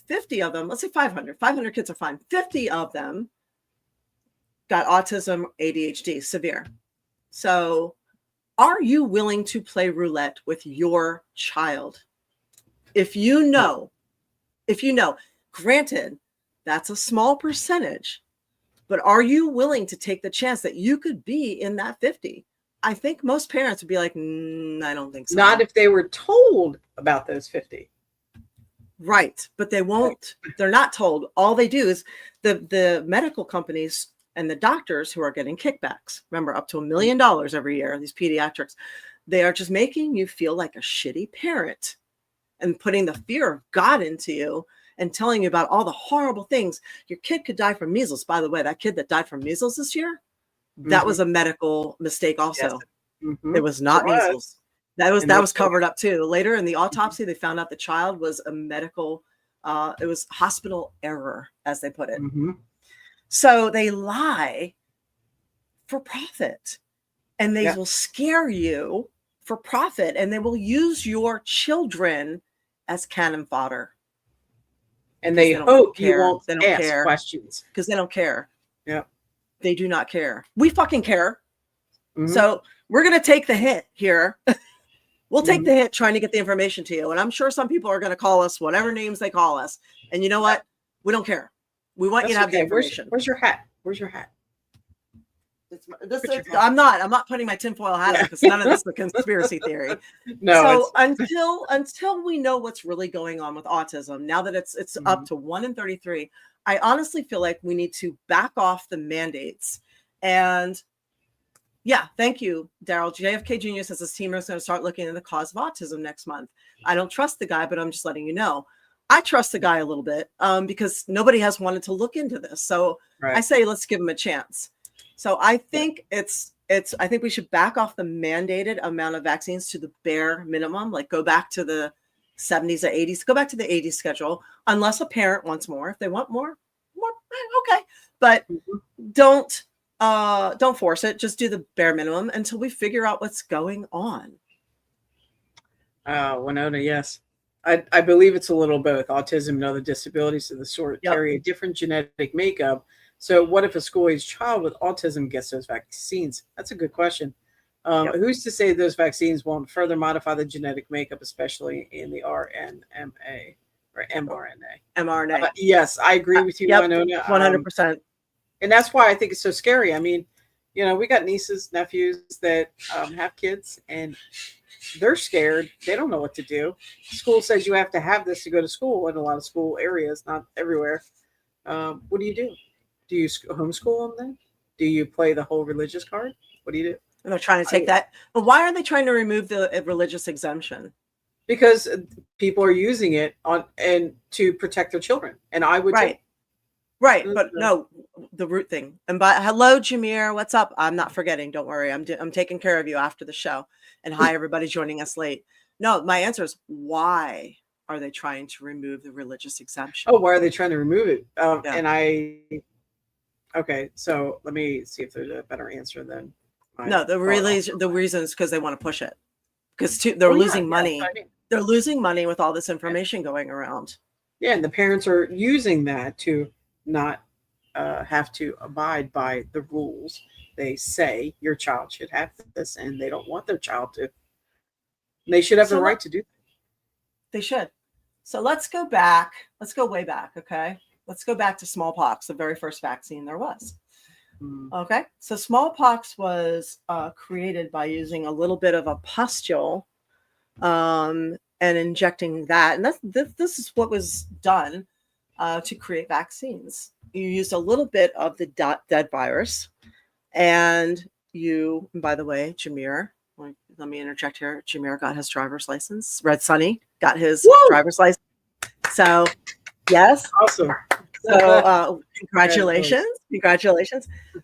[SPEAKER 1] 50 of them, let's say 500 kids are fine. 50 of them got autism, ADHD, severe. So are you willing to play roulette with your child? If you know, granted, that's a small percentage, but are you willing to take the chance that you could be in that 50? I think most parents would be like, I don't think so.
[SPEAKER 4] Not if they were told about those 50.
[SPEAKER 1] Right. But they won't. They're not told. All they do is the medical companies and the doctors who are getting kickbacks, remember, up to $1 million every year, these pediatrics, they are just making you feel like a shitty parent and putting the fear of God into you and telling you about all the horrible things. Your kid could die from measles. By the way, that kid that died from measles this year, that was a medical mistake also. Yes. It was not measles. That was covered up too. Later in the autopsy, they found out the child was a medical, it was hospital error, as they put it. So they lie for profit, and they will scare you for profit, and they will use your children as cannon fodder.
[SPEAKER 4] And they hope you won't ask questions
[SPEAKER 1] because they don't care.
[SPEAKER 4] Yeah,
[SPEAKER 1] they do not care. We fucking care. So we're gonna take the hit here. We'll take the hit trying to get the information to you. And I'm sure some people are going to call us whatever names they call us. And you know what? We don't care. We want you to have the information.
[SPEAKER 4] Where's your hat? Where's your hat?
[SPEAKER 1] I'm not putting my tinfoil hat on because none of this is a conspiracy theory. No. So until we know what's really going on with autism, now that it's up to 1 in 33, I honestly feel like we need to back off the mandates. And yeah, thank you, Daryl. JFK Jr. says his team is going to start looking into the cause of autism next month. I don't trust the guy, but I'm just letting you know. I trust the guy a little bit because nobody has wanted to look into this. So I say, let's give him a chance. So I think I think we should back off the mandated amount of vaccines to the bare minimum, like go back to the 70s or 80s, go back to the 80s schedule, unless a parent wants more. If they want more, okay. But don't force it. Just do the bare minimum until we figure out what's going on.
[SPEAKER 4] Winona, yes. I believe it's a little both. Autism and other disabilities of the sort carry a different genetic makeup. So, what if a school-age child with autism gets those vaccines? That's a good question.
[SPEAKER 1] Yep.
[SPEAKER 4] Who's to say those vaccines won't further modify the genetic makeup, especially in the RNMA or mRNA?
[SPEAKER 1] mRNA.
[SPEAKER 4] Yes, I agree with you,
[SPEAKER 1] Yep,
[SPEAKER 4] Winona.
[SPEAKER 1] 100%.
[SPEAKER 4] And that's why I think it's so scary. I mean, you know, we got nieces, nephews that have kids, and they're scared. They don't know what to do. School says you have to have this to go to school in a lot of school areas, not everywhere. What do you do? Do you homeschool them then? Do you play the whole religious card? What do you do?
[SPEAKER 1] And they're trying to take that. But why are they trying to remove the religious exemption?
[SPEAKER 4] Because people are using it on and to protect their children. And I would
[SPEAKER 1] Right. Right, but no, the root thing. And hello, Jameer, what's up? I'm not forgetting. Don't worry, I'm taking care of you after the show. And hi, everybody joining us late. No, my answer is why are they trying to remove the religious exemption?
[SPEAKER 4] Oh, why are they trying to remove it?
[SPEAKER 1] Yeah.
[SPEAKER 4] Okay, so let me see if there's a better answer than.
[SPEAKER 1] The reason is because they want to push it because they're losing money.
[SPEAKER 4] Yes, I mean,
[SPEAKER 1] they're losing money with all this information going around.
[SPEAKER 4] Yeah, and the parents are using that to not have to abide by the rules. They say your child should have this, and they don't want their child to. They should have the right to do that.
[SPEAKER 1] They should. So let's go back. Let's go way back. Okay. Let's go back to smallpox, the very first vaccine there was. Okay. So smallpox was created by using a little bit of a pustule and injecting that. And this is what was done to create vaccines. You used a little bit of the dead virus, and by the way, Jameer, let me interject here. Jameer got his driver's license. Red Sunny got his driver's license. So, yes.
[SPEAKER 4] Awesome.
[SPEAKER 1] So, congratulations.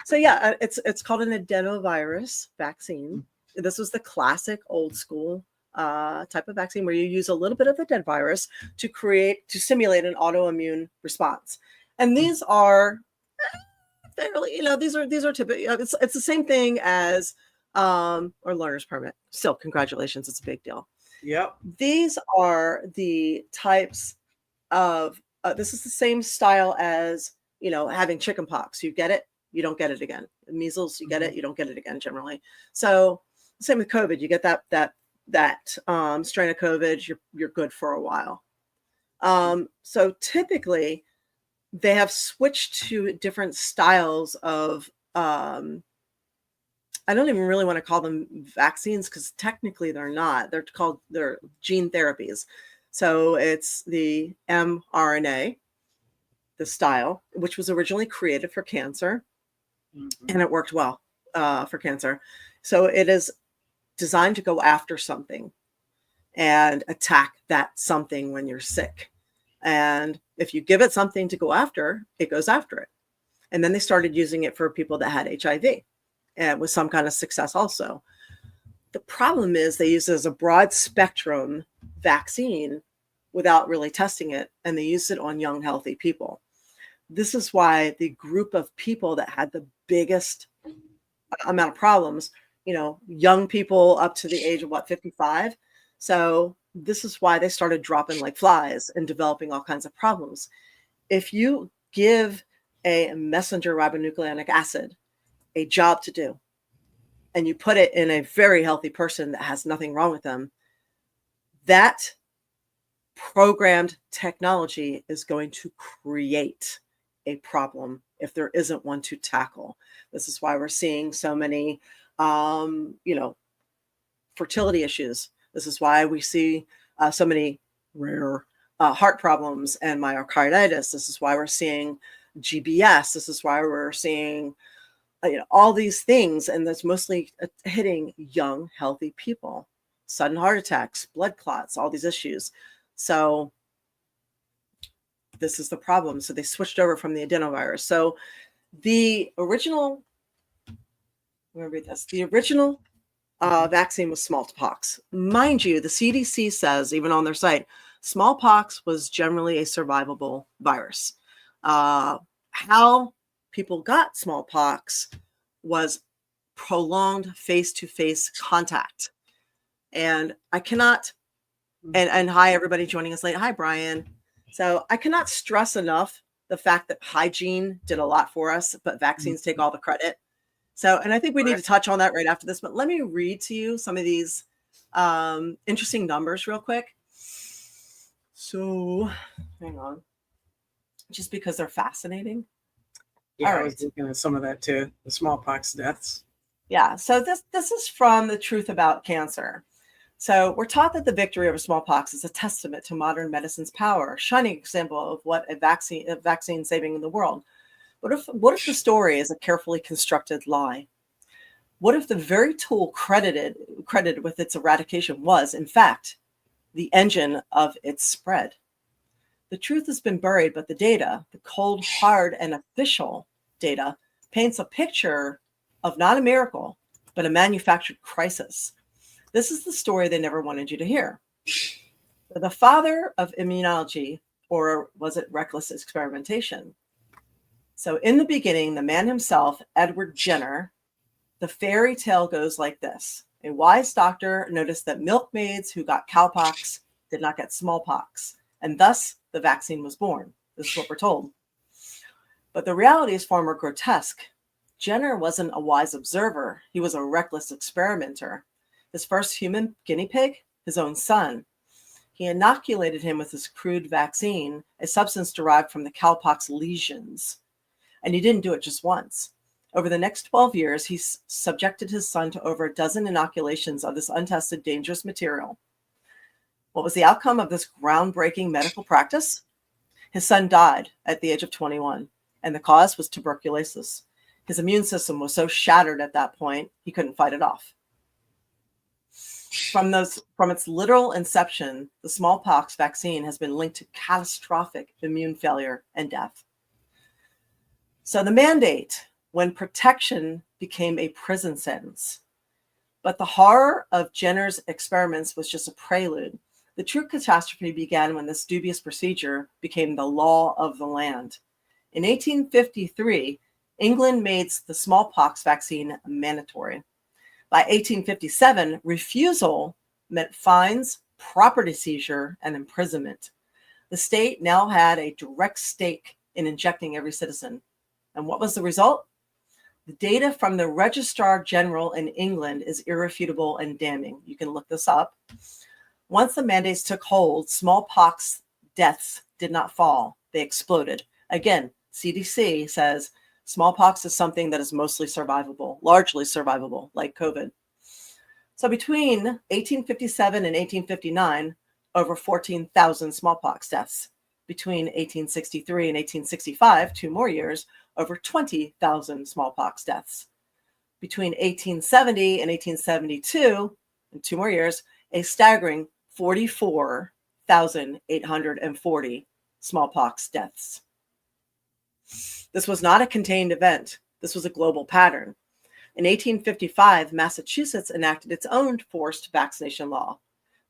[SPEAKER 1] So, yeah, it's called an adenovirus vaccine. This was the classic old school type of vaccine where you use a little bit of the dead virus to simulate an autoimmune response. And these are fairly, these are typical. It's the same thing as or learner's permit. Still, congratulations, it's a big deal.
[SPEAKER 4] Yep.
[SPEAKER 1] These are the types of. This is the same style as having chickenpox. You get it, you don't get it again. Measles, you get it, you don't get it again. Generally, so same with COVID. You get that strain of COVID, you're good for a while. So typically they have switched to different styles of I don't even really want to call them vaccines because technically they're not. They're gene therapies. So it's the mRNA, the style, which was originally created for cancer, and it worked well for cancer. So it is designed to go after something and attack that something when you're sick. And if you give it something to go after, it goes after it. And then they started using it for people that had HIV, and with some kind of success also. The problem is they use it as a broad spectrum vaccine without really testing it, and they use it on young, healthy people. This is why the group of people that had the biggest amount of problems, young people up to the age of 55. So this is why they started dropping like flies and developing all kinds of problems. If you give a messenger ribonucleic acid a job to do, and you put it in a very healthy person that has nothing wrong with them, that programmed technology is going to create a problem if there isn't one to tackle. This is why we're seeing so many, fertility issues. This is why we see so many rare heart problems and myocarditis. This is why we're seeing GBS. This is why we're seeing all these things, and that's mostly hitting young, healthy people. Sudden heart attacks, blood clots, all these issues. So this is the problem. So they switched over from the adenovirus. So the original, vaccine was smallpox. Mind you, the CDC says, even on their site, smallpox was generally a survivable virus. How people got smallpox was prolonged face-to-face contact. And I cannot, and hi, everybody joining us late. Hi, Brian. So I cannot stress enough the fact that hygiene did a lot for us, but vaccines take all the credit. So, and I think we need to touch on that right after this, but let me read to you some of these interesting numbers real quick. So, hang on. Just because they're fascinating.
[SPEAKER 4] Yeah, I was looking at some of that too, the smallpox deaths.
[SPEAKER 1] Yeah, so this is from The Truth About Cancer. So we're taught that the victory over smallpox is a testament to modern medicine's power, a shining example of what a vaccine saving the world. What if the story is a carefully constructed lie? What if the very tool credited with its eradication was, in fact, the engine of its spread? The truth has been buried, but the data, the cold, hard, and official data, paints a picture of not a miracle, but a manufactured crisis. This is the story they never wanted you to hear. The father of immunology, or was it reckless experimentation? So in the beginning, the man himself, Edward Jenner, the fairy tale goes like this. A wise doctor noticed that milkmaids who got cowpox did not get smallpox, and thus the vaccine was born. This is what we're told. But the reality is far more grotesque. Jenner wasn't a wise observer. He was a reckless experimenter. His first human guinea pig, his own son. He inoculated him with his crude vaccine, a substance derived from the cowpox lesions. And he didn't do it just once. Over the next 12 years, he subjected his son to over a dozen inoculations of this untested, dangerous material. What was the outcome of this groundbreaking medical practice? His son died at the age of 21, and the cause was tuberculosis. His immune system was so shattered at that point, he couldn't fight it off. From its literal inception, the smallpox vaccine has been linked to catastrophic immune failure and death. So the mandate, when protection became a prison sentence. But the horror of Jenner's experiments was just a prelude. The true catastrophe began when this dubious procedure became the law of the land. In 1853, England made the smallpox vaccine mandatory. By 1857, refusal meant fines, property seizure, and imprisonment. The state now had a direct stake in injecting every citizen. And what was the result? The data from the Registrar General in England is irrefutable and damning. You can look this up. Once the mandates took hold, smallpox deaths did not fall. They exploded. Again, CDC says smallpox is something that is mostly survivable, largely survivable, like COVID. So between 1857 and 1859, over 14,000 smallpox deaths. Between 1863 and 1865, 2 more years, over 20,000 smallpox deaths. Between 1870 and 1872, in 2 more years, a staggering 44,840 smallpox deaths. This was not a contained event. This was a global pattern. In 1855, Massachusetts enacted its own forced vaccination law.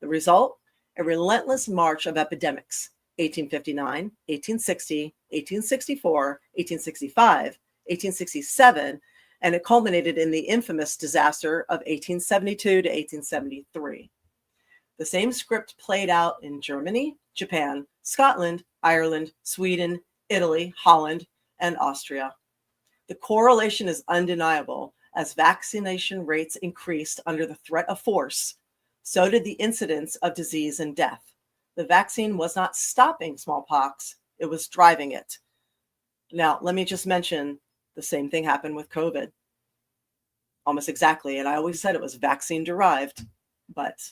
[SPEAKER 1] The result? A relentless march of epidemics. 1859, 1860, 1864, 1865, 1867, and it culminated in the infamous disaster of 1872 to 1873. The same script played out in Germany, Japan, Scotland, Ireland, Sweden, Italy, Holland, and Austria. The correlation is undeniable. As vaccination rates increased under the threat of force, so did the incidence of disease and death. The vaccine was not stopping smallpox, it was driving it. Now, let me just mention the same thing happened with COVID. Almost exactly. And I always said it was vaccine derived, but.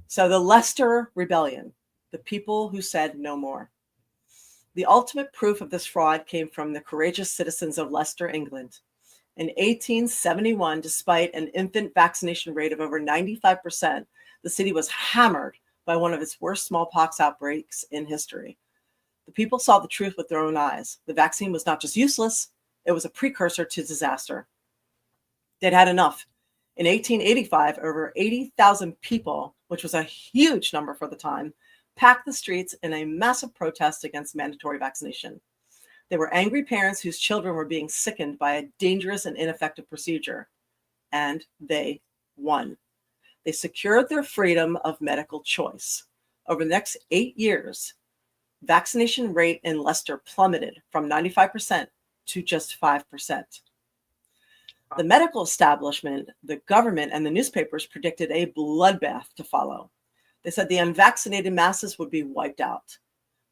[SPEAKER 1] So the Leicester Rebellion, the people who said no more. The ultimate proof of this fraud came from the courageous citizens of Leicester, England. In 1871, despite an infant vaccination rate of over 95%, the city was hammered by one of its worst smallpox outbreaks in history. The people saw the truth with their own eyes. The vaccine was not just useless, it was a precursor to disaster. They'd had enough. In 1885, over 80,000 people, which was a huge number for the time, packed the streets in a massive protest against mandatory vaccination. They were angry parents whose children were being sickened by a dangerous and ineffective procedure. And they won. They secured their freedom of medical choice. Over the next 8 years, vaccination rate in Leicester plummeted from 95% to just 5%. The medical establishment, the government, and the newspapers predicted a bloodbath to follow. They said the unvaccinated masses would be wiped out.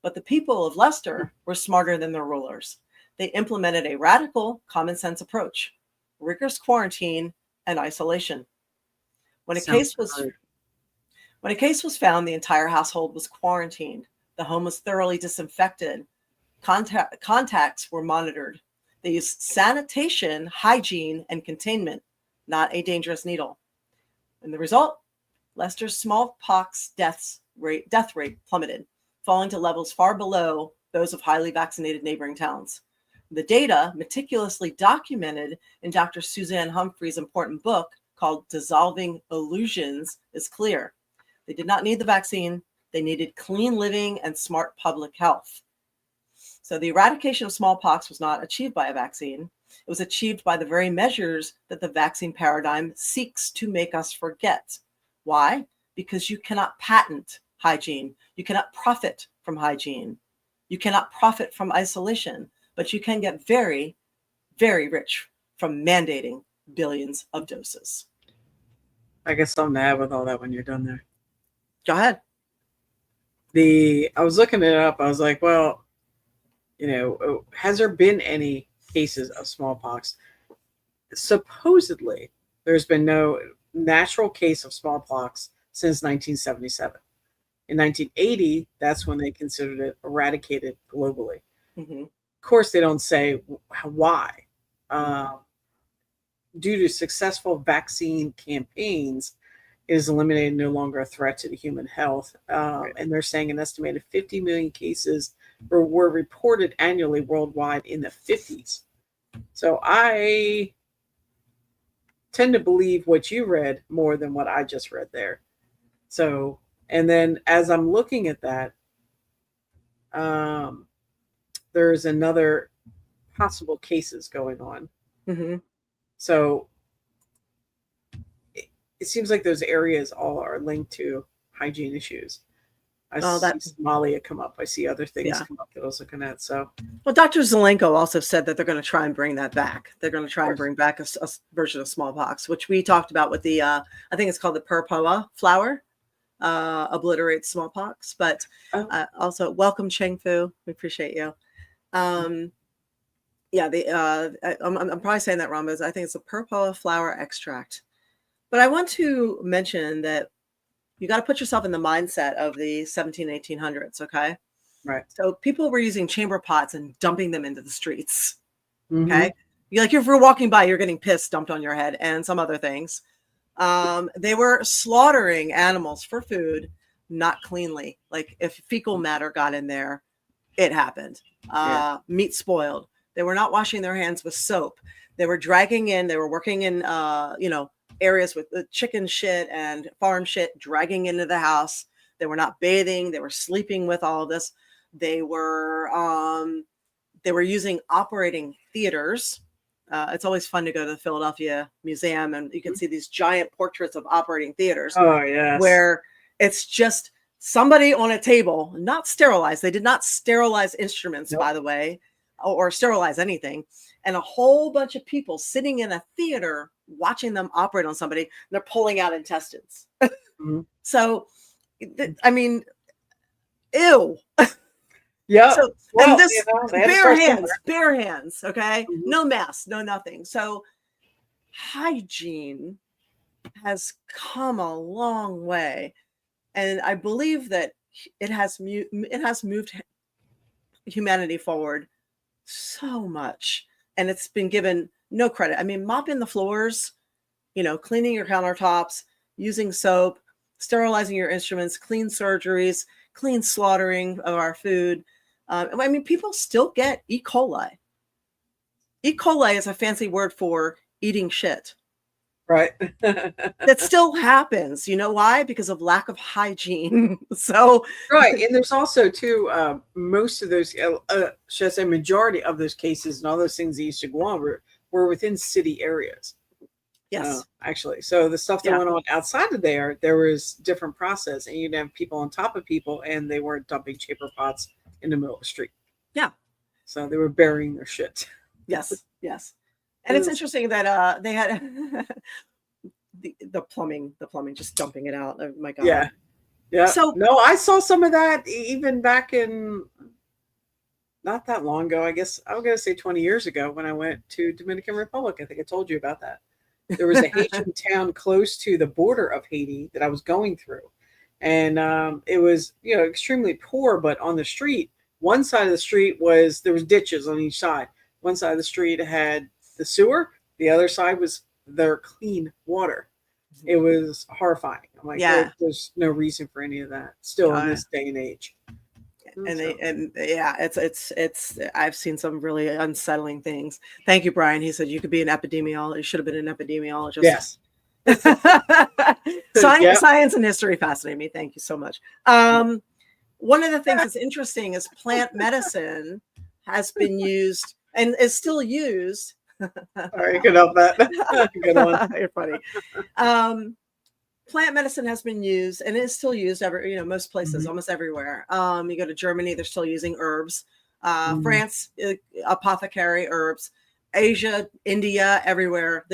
[SPEAKER 1] But the people of Leicester were smarter than their rulers. They implemented a radical, common sense approach: rigorous quarantine and isolation. When a case was found, the entire household was quarantined. The home was thoroughly disinfected. Contacts were monitored. They used sanitation, hygiene, and containment, not a dangerous needle. And the result? Leicester's smallpox death rate plummeted, falling to levels far below those of highly vaccinated neighboring towns. The data, meticulously documented in Dr. Suzanne Humphrey's important book called Dissolving Illusions, is clear. They did not need the vaccine. They needed clean living and smart public health. So the eradication of smallpox was not achieved by a vaccine. It was achieved by the very measures that the vaccine paradigm seeks to make us forget. Why? Because you cannot patent hygiene. You cannot profit from hygiene. You cannot profit from isolation, but you can get very, very rich from mandating billions of doses.
[SPEAKER 4] I guess something to add with all that when you're done there.
[SPEAKER 1] Go ahead.
[SPEAKER 4] I was looking it up. I was like, well, has there been any cases of smallpox? Supposedly, there's been no natural case of smallpox since 1977. In 1980, that's when they considered it eradicated globally.
[SPEAKER 1] Mm-hmm.
[SPEAKER 4] Of course, they don't say why. Due to successful vaccine campaigns, it is eliminated, no longer a threat to the human health. And they're saying an estimated 50 million cases were reported annually worldwide in the 50s. So I tend to believe what you read more than what I just read there. So, and then as I'm looking at that, there's another possible cases going on.
[SPEAKER 1] Mm-hmm.
[SPEAKER 4] So it seems like those areas all are linked to hygiene issues. I see Somalia come up. I see other things come up that I was looking at. So,
[SPEAKER 1] well, Dr. Zelenko also said that they're going to try and bring that back. They're going to try and bring back a version of smallpox, which we talked about with the, I think it's called the purpura flower, obliterates smallpox. But also, welcome, Cheng Fu. We appreciate you. I'm probably saying that wrong, but I think it's a purpura flower extract. But I want to mention that you got to put yourself in the mindset of the 1800s, okay?
[SPEAKER 4] Right.
[SPEAKER 1] So people were using chamber pots and dumping them into the streets,
[SPEAKER 4] Mm-hmm.
[SPEAKER 1] okay? If you're walking by, you're getting piss dumped on your head and some other things. They were slaughtering animals for food, not cleanly. Like if fecal matter got in there, it happened. Meat spoiled. They were not washing their hands with soap. They were dragging in, they were working in, areas with the chicken shit and farm shit, dragging into the house. They were not bathing. They were sleeping with all of this. They were using operating theaters. It's always fun to go to the Philadelphia Museum and you can see these giant portraits of operating theaters.
[SPEAKER 4] Oh, yes.
[SPEAKER 1] Where it's just somebody on a table, not sterilized. They did not sterilize instruments, by the way, or sterilize anything. And a whole bunch of people sitting in a theater watching them operate on somebody. And they're pulling out intestines.
[SPEAKER 4] Mm-hmm.
[SPEAKER 1] So, I mean, ew.
[SPEAKER 4] Yeah.
[SPEAKER 1] So, and this bare hands, okay?
[SPEAKER 4] Mm-hmm.
[SPEAKER 1] No mask, no nothing. So hygiene has come a long way. And I believe that it has moved humanity forward so much. And it's been given no credit. I mean, mopping the floors, cleaning your countertops, using soap, sterilizing your instruments, clean surgeries, clean slaughtering of our food. I mean, people still get E. coli. E. coli is a fancy word for eating shit.
[SPEAKER 4] Right.
[SPEAKER 1] That still happens. You know why? Because of lack of hygiene. So
[SPEAKER 4] right. And there's also too, most of those, should I say majority of those cases and all those things that used to go on were within city areas.
[SPEAKER 1] Yes.
[SPEAKER 4] Actually. So the stuff that went on outside of there was different process and you'd have people on top of people and they weren't dumping chamber pots in the middle of the street.
[SPEAKER 1] Yeah.
[SPEAKER 4] So they were burying their shit.
[SPEAKER 1] Yes. And it's interesting that they had the plumbing just dumping it out. Oh my God.
[SPEAKER 4] Yeah.
[SPEAKER 1] So
[SPEAKER 4] no, I saw some of that even back in not that long ago. I guess I'm going to say 20 years ago when I went to Dominican Republic. I think I told you about that. There was a Haitian town close to the border of Haiti that I was going through. And it was, extremely poor, but on the street, one side of the street there was ditches on each side. One side of the street had the sewer. The other side was their clean water. It was horrifying. I'm like, there's no reason for any of that still in this day and age.
[SPEAKER 1] It's I've seen some really unsettling things. Thank you, Brian. He said you could be an epidemiologist. You should have been an epidemiologist.
[SPEAKER 4] Yes.
[SPEAKER 1] Science and history fascinate me. Thank you so much. One of the things that's interesting is plant medicine has been used and is still used.
[SPEAKER 4] All right, good help that. Good one.
[SPEAKER 1] You're funny. Plant medicine has been used and is still used most places, almost everywhere. You go to Germany, they're still using herbs. France, apothecary herbs. Asia, India, everywhere.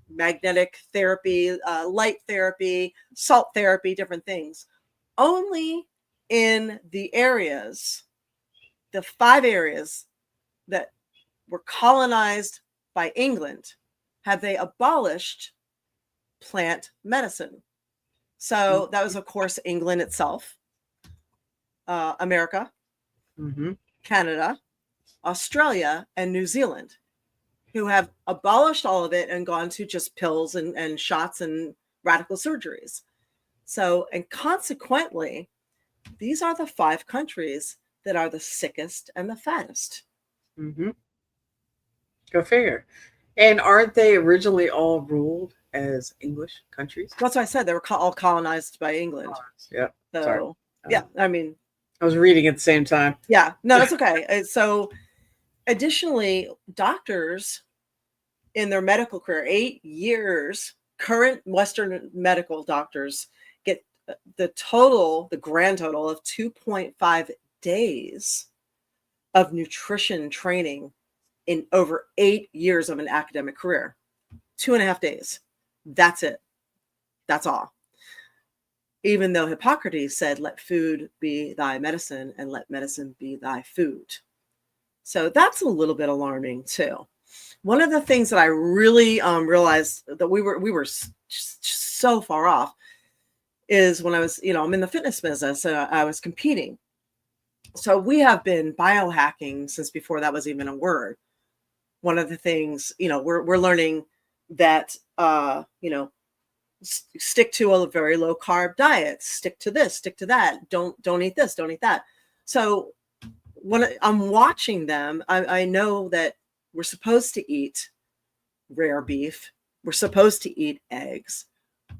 [SPEAKER 1] Magnetic therapy, light therapy, salt therapy, different things. Only in the 5 areas that were colonized by England have they abolished plant medicine. So that was, of course, England itself, America, Canada, Australia, and New Zealand, who have abolished all of it and gone to just pills and shots and radical surgeries. So, and consequently, these are the 5 countries that are the sickest and the fattest.
[SPEAKER 4] Go figure. And aren't they originally all ruled as English countries?
[SPEAKER 1] That's what I said. They were all colonized by England.
[SPEAKER 4] Yeah.
[SPEAKER 1] So, I mean,
[SPEAKER 4] I was reading at the same time.
[SPEAKER 1] Yeah. No, that's okay. So, additionally, doctors in their medical career, 8 years, current Western medical doctors get the grand total of 2.5 days of nutrition training in over 8 years of an academic career. 2.5 days. That's it. That's all. Even though Hippocrates said, let food be thy medicine and let medicine be thy food. So that's a little bit alarming too. One of the things that I really realized that we were so far off is when I was, I'm in the fitness business, so I was competing. So we have been biohacking since before that was even a word. One of the things, we're learning that, stick to a very low carb diet, stick to this, stick to that. Don't eat this, don't eat that. So when I'm watching them, I know that we're supposed to eat rare beef. We're supposed to eat eggs.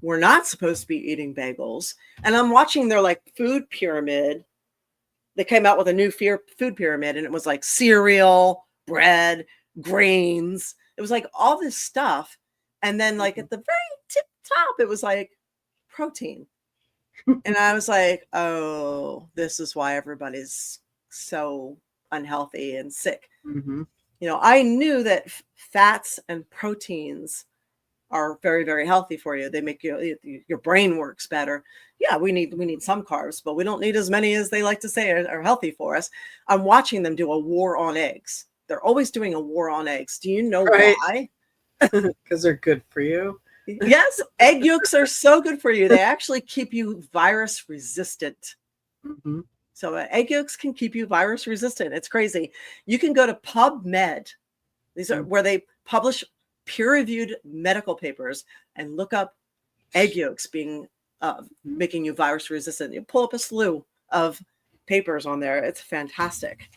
[SPEAKER 1] We're not supposed to be eating bagels. And I'm watching their food pyramid. They came out with a new food pyramid, and it was cereal, bread, grains. It was all this stuff. And then at the very tip top, it was protein. And I was oh, this is why everybody's so unhealthy and sick. I knew that fats and proteins are very, very healthy for you. They make your brain works better. Yeah, we need some carbs, but we don't need as many as they like to say are healthy for us. I'm watching them do a war on eggs. They're always doing a war on eggs. Do you know why?
[SPEAKER 4] Because they're good for you.
[SPEAKER 1] Yes, egg yolks are so good for you. They actually keep you virus resistant. So egg yolks can keep you virus resistant. It's crazy. You can go to PubMed. These are where they publish peer-reviewed medical papers and look up egg yolks being making you virus resistant. You pull up a slew of papers on there. It's fantastic.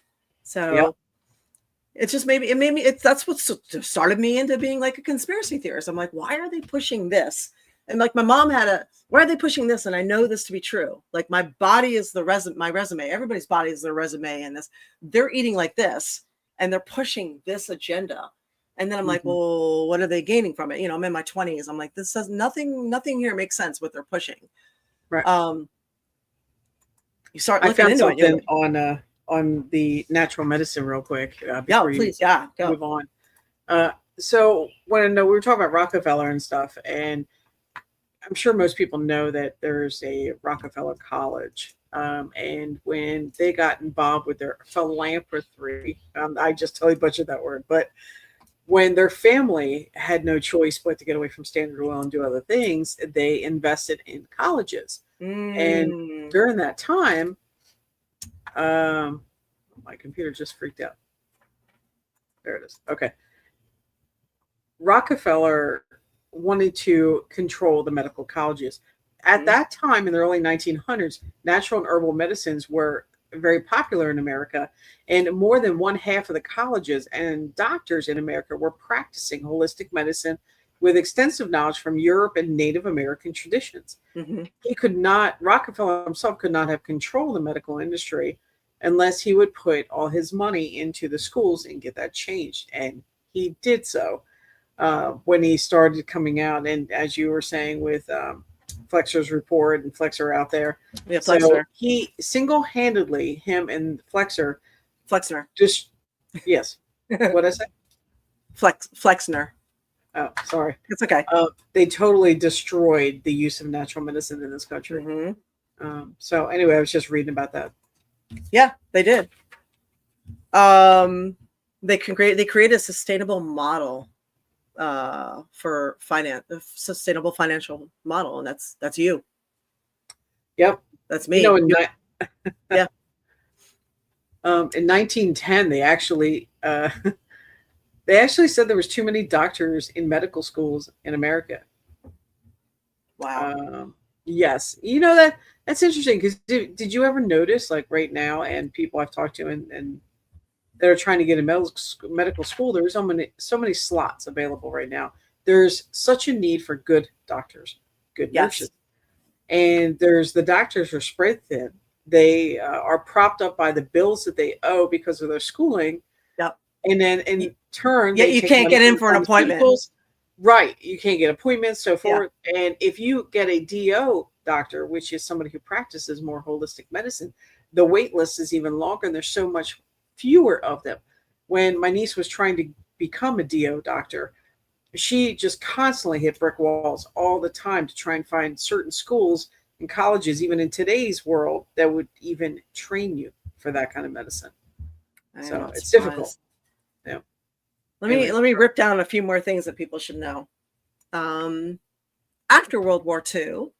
[SPEAKER 1] So it's just that's what started me into being a conspiracy theorist. I'm why are they pushing this? And my mom why are they pushing this? And I know this to be true. My body is my resume. Everybody's body is their resume. And they're eating like this and they're pushing this agenda. And then I'm well, what are they gaining from it? I'm in my 20s. I'm this says nothing here makes sense what they're pushing.
[SPEAKER 4] Right.
[SPEAKER 1] You start looking into it.
[SPEAKER 4] On on the natural medicine real quick.
[SPEAKER 1] Yeah,
[SPEAKER 4] Before
[SPEAKER 1] please.
[SPEAKER 4] you
[SPEAKER 1] Yeah, go.
[SPEAKER 4] move on. So when we were talking about Rockefeller and stuff, and I'm sure most people know that there's a Rockefeller College. And when they got involved with their philanthropy, I just totally butchered that word, but when their family had no choice but to get away from Standard Oil and do other things, they invested in colleges. And during that time, my computer just freaked out. There it is. Okay. Rockefeller wanted to control the medical colleges. At that time, in the early 1900s, natural and herbal medicines were very popular in America, and more than one half of the colleges and doctors in America were practicing holistic medicine with extensive knowledge from Europe and Native American traditions. Rockefeller himself could not have controlled the medical industry unless he would put all his money into the schools and get that changed. And he did so when he started coming out. And as you were saying with Flexer's report and Flexer out there.
[SPEAKER 1] Yeah, Flexer. So
[SPEAKER 4] he single-handedly, him and Flexner. Yes. What did I say?
[SPEAKER 1] Flexner.
[SPEAKER 4] Oh, sorry.
[SPEAKER 1] It's okay.
[SPEAKER 4] They totally destroyed the use of natural medicine in this country. So anyway, I was just reading about that.
[SPEAKER 1] Yeah, they did. They created a sustainable model for finance, a sustainable financial model, and that's you.
[SPEAKER 4] Yep,
[SPEAKER 1] that's me.
[SPEAKER 4] Yeah. In 1910, they actually said there was too many doctors in medical schools in America.
[SPEAKER 1] Wow.
[SPEAKER 4] Yes, that's interesting because did you ever notice, like right now, and people I've talked to and that are trying to get in medical school, there's so many slots available right now. There's such a need for good doctors, good nurses. And there's the doctors are spread thin. They are propped up by the bills that they owe because of their schooling.
[SPEAKER 1] Yep.
[SPEAKER 4] And then in turn,
[SPEAKER 1] you can't get in for an appointment.
[SPEAKER 4] Right. You can't get appointments, so forth. Yeah. And if you get a DO doctor, which is somebody who practices more holistic medicine, the wait list is even longer and there's so much fewer of them. When my niece was trying to become a DO doctor, she just constantly hit brick walls all the time to try and find certain schools and colleges, even in today's world, that would even train you for that kind of medicine. So it's difficult. Yeah.
[SPEAKER 1] Let me rip down a few more things that people should know. After World War II,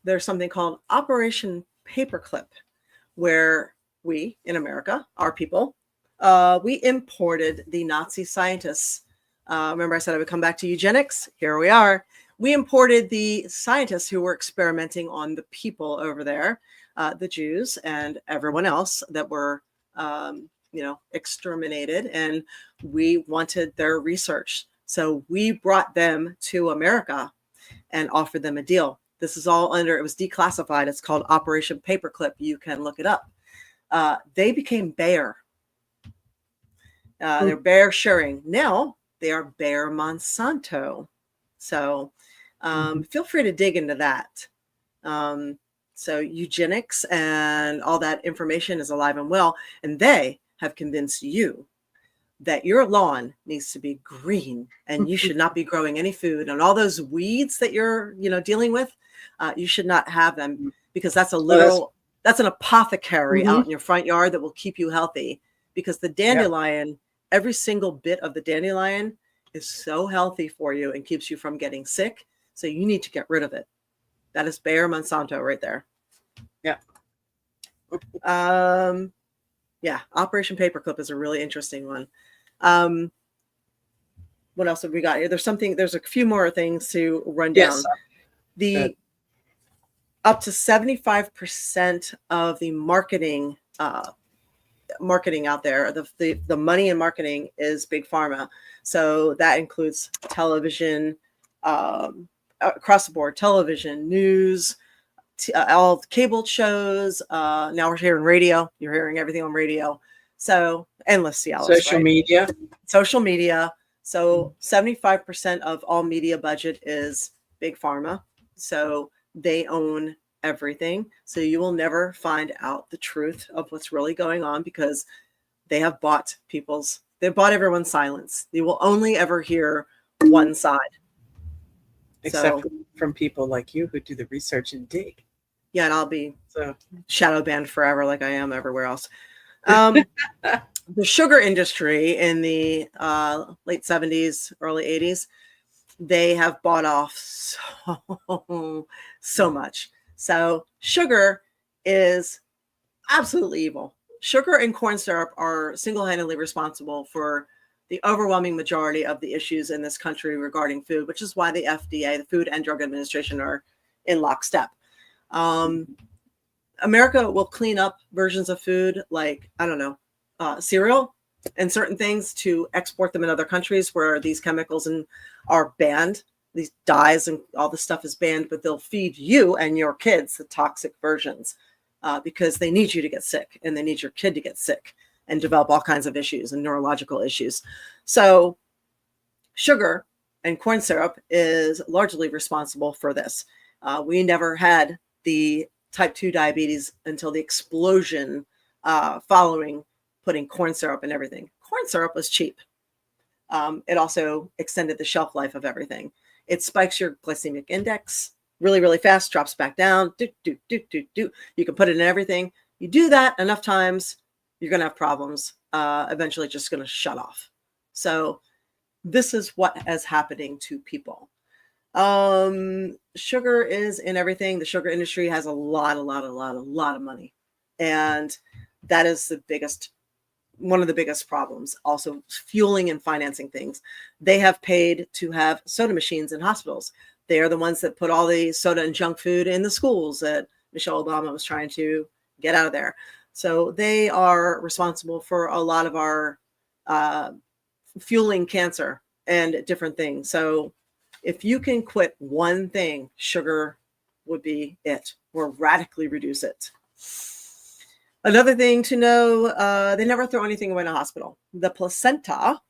[SPEAKER 1] there's something called Operation Paperclip, where we in America, our people, we imported the Nazi scientists. Remember I said I would come back to eugenics? Here we are. We imported the scientists who were experimenting on the people over there, the Jews and everyone else that were, exterminated. And we wanted their research. So we brought them to America and offered them a deal. This is all it was declassified. It's called Operation Paperclip. You can look it up. They became Bayer. They're Bayer Schering. Now they are Bayer Monsanto. So feel free to dig into that. So eugenics and all that information is alive and well. And they have convinced you that your lawn needs to be green and you should not be growing any food, and all those weeds that you're dealing with, you should not have them, because that's that's an apothecary out in your front yard that will keep you healthy, because the dandelion, every single bit of the dandelion is so healthy for you and keeps you from getting sick. So you need to get rid of it. That is Bayer Monsanto right there.
[SPEAKER 4] Yeah.
[SPEAKER 1] Operation Paperclip is a really interesting one. What else have we got here? There's a few more things to run down. Yes. Up to 75% of the marketing out there, the money in marketing is big pharma. So that includes television, across the board, television, news, all cable shows. Now we're hearing radio. You're hearing everything on radio. So endless Cialis, social media. So 75% of all media budget is big pharma. So they own everything. So you will never find out the truth of what's really going on because they have bought everyone's silence. You will only ever hear one side.
[SPEAKER 4] Except from people like you who do the research and dig.
[SPEAKER 1] Yeah, and I'll be shadow banned forever like I am everywhere else. The sugar industry in the late 70s, early 80s, they have bought off so much. So sugar is absolutely evil. Sugar and corn syrup are single-handedly responsible for the overwhelming majority of the issues in this country regarding food, which is why the FDA, the Food and Drug Administration, are in lockstep. America will clean up versions of food like, I don't know, cereal and certain things to export them in other countries where these chemicals are banned. These dyes and all this stuff is banned, but they'll feed you and your kids the toxic versions because they need you to get sick and they need your kid to get sick and develop all kinds of issues and neurological issues. So sugar and corn syrup is largely responsible for this. We never had the type 2 diabetes until the explosion following putting corn syrup in everything. Corn syrup was cheap. It also extended the shelf life of everything. It spikes your glycemic index really, really fast, drops back down. You can put it in everything. You do that enough times, you're going to have problems. Eventually, just going to shut off. So this is what is happening to people. Sugar is in everything. The sugar industry has a lot of money. And that is one of the biggest problems. Also fueling and financing things. They have paid to have soda machines in hospitals. They are the ones that put all the soda and junk food in the schools that Michelle Obama was trying to get out of there. So they are responsible for a lot of our fueling cancer and different things. So if you can quit one thing, sugar would be it, or radically reduce it. Another thing to know, they never throw anything away in a hospital. The placenta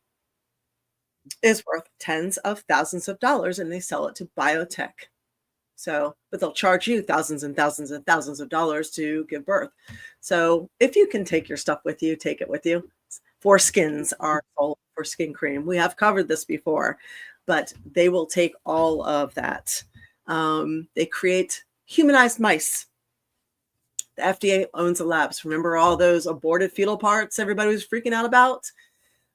[SPEAKER 1] is worth tens of thousands of dollars and they sell it to biotech. So, but they'll charge you thousands and thousands and thousands of dollars to give birth. So if you can take your stuff with you, take it with you. Foreskins are sold for skin cream. We have covered this before, but they will take all of that. They create humanized mice. The FDA owns the labs. Remember all those aborted fetal parts everybody was freaking out about?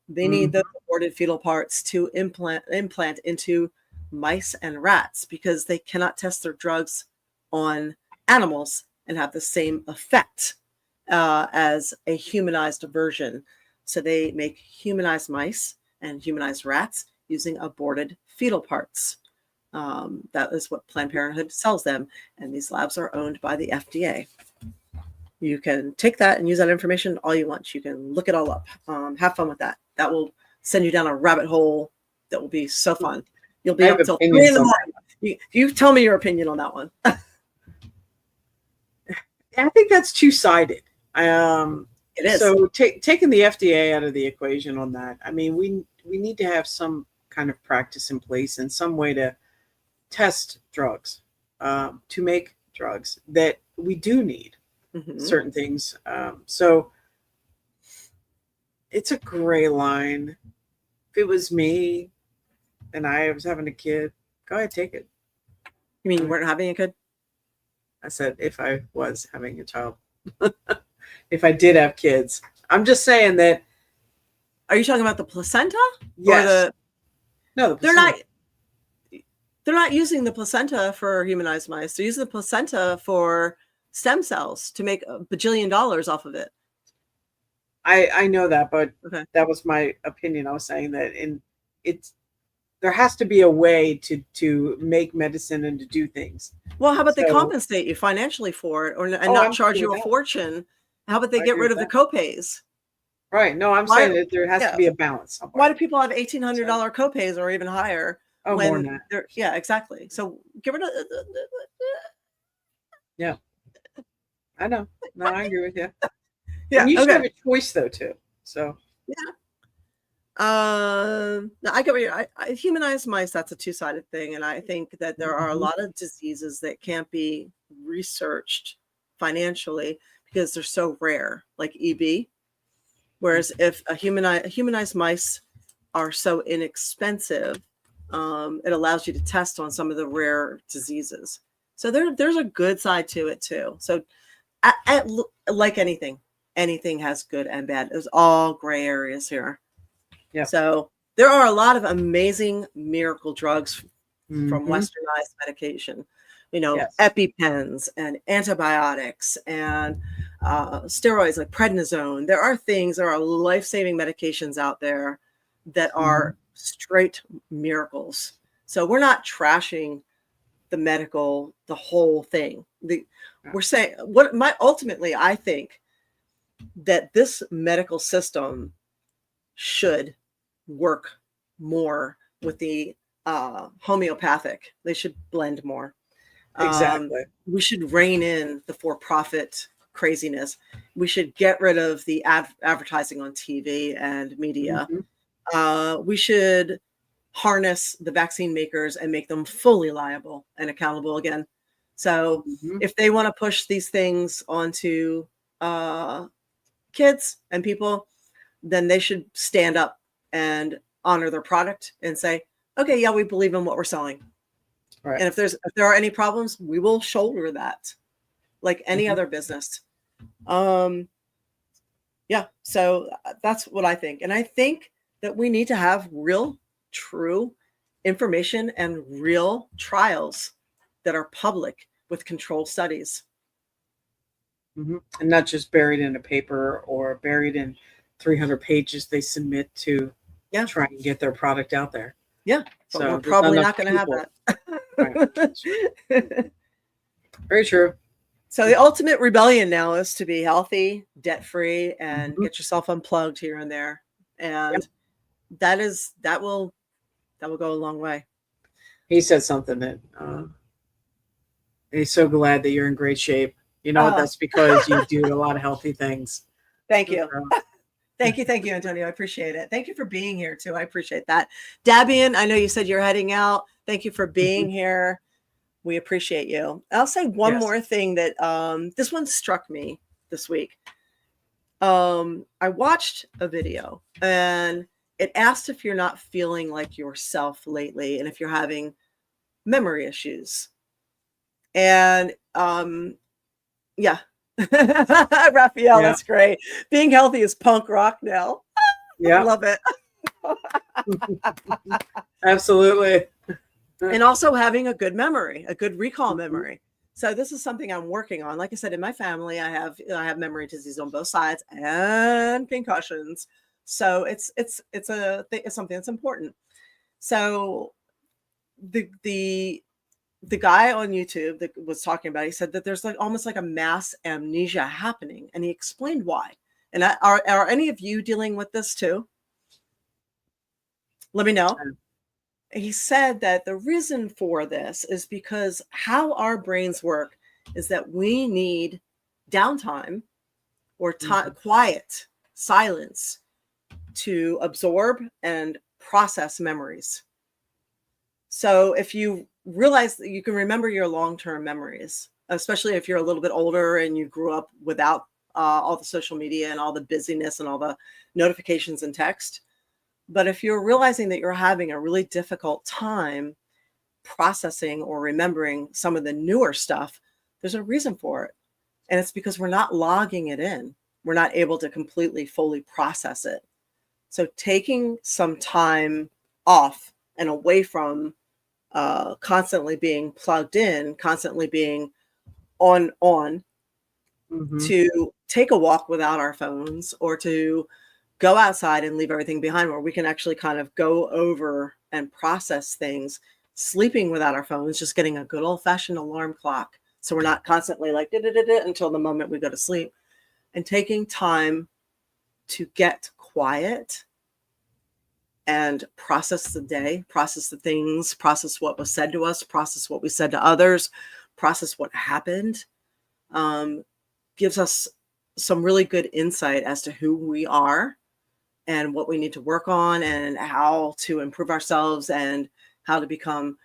[SPEAKER 1] They need those aborted fetal parts to implant into mice and rats because they cannot test their drugs on animals and have the same effect as a humanized version. So they make humanized mice and humanized rats using aborted fetal parts. That is what Planned Parenthood sells them. And these labs are owned by the FDA. You can take that and use that information all you want. You can look it all up. Have fun with that. That will send you down a rabbit hole that will be so fun. You'll be up until 3 in the morning. You tell me your opinion on that one.
[SPEAKER 4] I think that's two-sided. It
[SPEAKER 1] is.
[SPEAKER 4] So taking the FDA out of the equation on that, I mean, we need to have some kind of practice in place and some way to test drugs, to make drugs that we do need certain things. So it's a gray line. If it was me and I was having a kid, go ahead, take it.
[SPEAKER 1] You mean you weren't having a kid?
[SPEAKER 4] I said if I was having a child. If I did have kids. I'm just saying that.
[SPEAKER 1] Are you talking about the placenta?
[SPEAKER 4] Yes. No, the placenta.
[SPEAKER 1] They're not using the placenta for humanized mice. They're using the placenta for stem cells to make $1 bajillion off of it.
[SPEAKER 4] I know that, but
[SPEAKER 1] okay.
[SPEAKER 4] That was my opinion. I was saying that there has to be a way to make medicine and to do things.
[SPEAKER 1] Well, how about they compensate you financially for it and not charge you a fortune? How about they get rid of the copays?
[SPEAKER 4] Right. No, I'm saying that there has to be a balance somewhere.
[SPEAKER 1] Why do people have $1,800 copays or even higher?
[SPEAKER 4] Oh, more than that.
[SPEAKER 1] Yeah, exactly. So get rid of.
[SPEAKER 4] Yeah. I know. No, I agree with you.
[SPEAKER 1] Yeah.
[SPEAKER 4] And you should have a choice though too. So.
[SPEAKER 1] Yeah. No, I get what I humanized mice. That's a two-sided thing, and I think that there are a lot of diseases that can't be researched financially because they're so rare, like EB. Whereas if humanized mice are so inexpensive, it allows you to test on some of the rare diseases. So there's a good side to it too. So, like anything has good and bad. There's all gray areas here.
[SPEAKER 4] Yeah.
[SPEAKER 1] So there are a lot of amazing miracle drugs from westernized medication, EpiPens and antibiotics and steroids like prednisone. There are life-saving medications out there that are straight miracles. So we're not trashing the whole thing. We're saying ultimately, I think that this medical system should work more with the homeopathic. They should blend more.
[SPEAKER 4] Exactly.
[SPEAKER 1] We should rein in the for-profit craziness. We should get rid of the advertising on TV and media. We should harness the vaccine makers and make them fully liable and accountable again. So if they want to push these things onto kids and people, then they should stand up and honor their product and say, okay, yeah, we believe in what we're selling. Right. And if there are any problems, we will shoulder that like any other business. Yeah. So that's what I think. And I think that we need to have real, true information and real trials that are public with controlled studies.
[SPEAKER 4] And not just buried in a paper or buried in 300 pages they submit to try and get their product out there.
[SPEAKER 1] Yeah. But so we're probably not going to have
[SPEAKER 4] that. Right. Very true.
[SPEAKER 1] So the ultimate rebellion now is to be healthy, debt-free, and get yourself unplugged here and there. And that will go a long way.
[SPEAKER 4] He said something that he's so glad that you're in great shape. That's because you do a lot of healthy things.
[SPEAKER 1] Thank you. Thank you, Antonio. I appreciate it. Thank you for being here too. I appreciate that. Dabian, I know you said you're heading out. Thank you for being here. We appreciate you. I'll say one more thing that this one struck me this week. I watched a video and it asked if you're not feeling like yourself lately and if you're having memory issues. And yeah. Raphael, that's great. Being healthy is punk rock now. Yeah. I love it.
[SPEAKER 4] Absolutely.
[SPEAKER 1] And also having a good memory, a good recall memory. So this is something I'm working on. Like I said, in my family, I have memory disease on both sides and concussions. So it's something that's important. So the guy on YouTube that was talking about, he said that there's almost like a mass amnesia happening, and he explained why. And are any of you dealing with this too? Let me know. He said that the reason for this is because how our brains work is that we need downtime or quiet, silence to absorb and process memories. So if you realize that you can remember your long-term memories, especially if you're a little bit older and you grew up without all the social media and all the busyness and all the notifications and text. But if you're realizing that you're having a really difficult time processing or remembering some of the newer stuff, there's a reason for it. And it's because we're not logging it in. We're not able to completely, fully process it. So taking some time off and away from constantly being plugged in, constantly being on, to take a walk without our phones or to go outside and leave everything behind, where we can actually kind of go over and process things, sleeping without our phones, just getting a good old fashioned alarm clock. So we're not constantly like until the moment we go to sleep, and taking time to get quiet and process the day, process the things, process what was said to us, process what we said to others, process what happened, gives us some really good insight as to who we are and what we need to work on and how to improve ourselves and how to become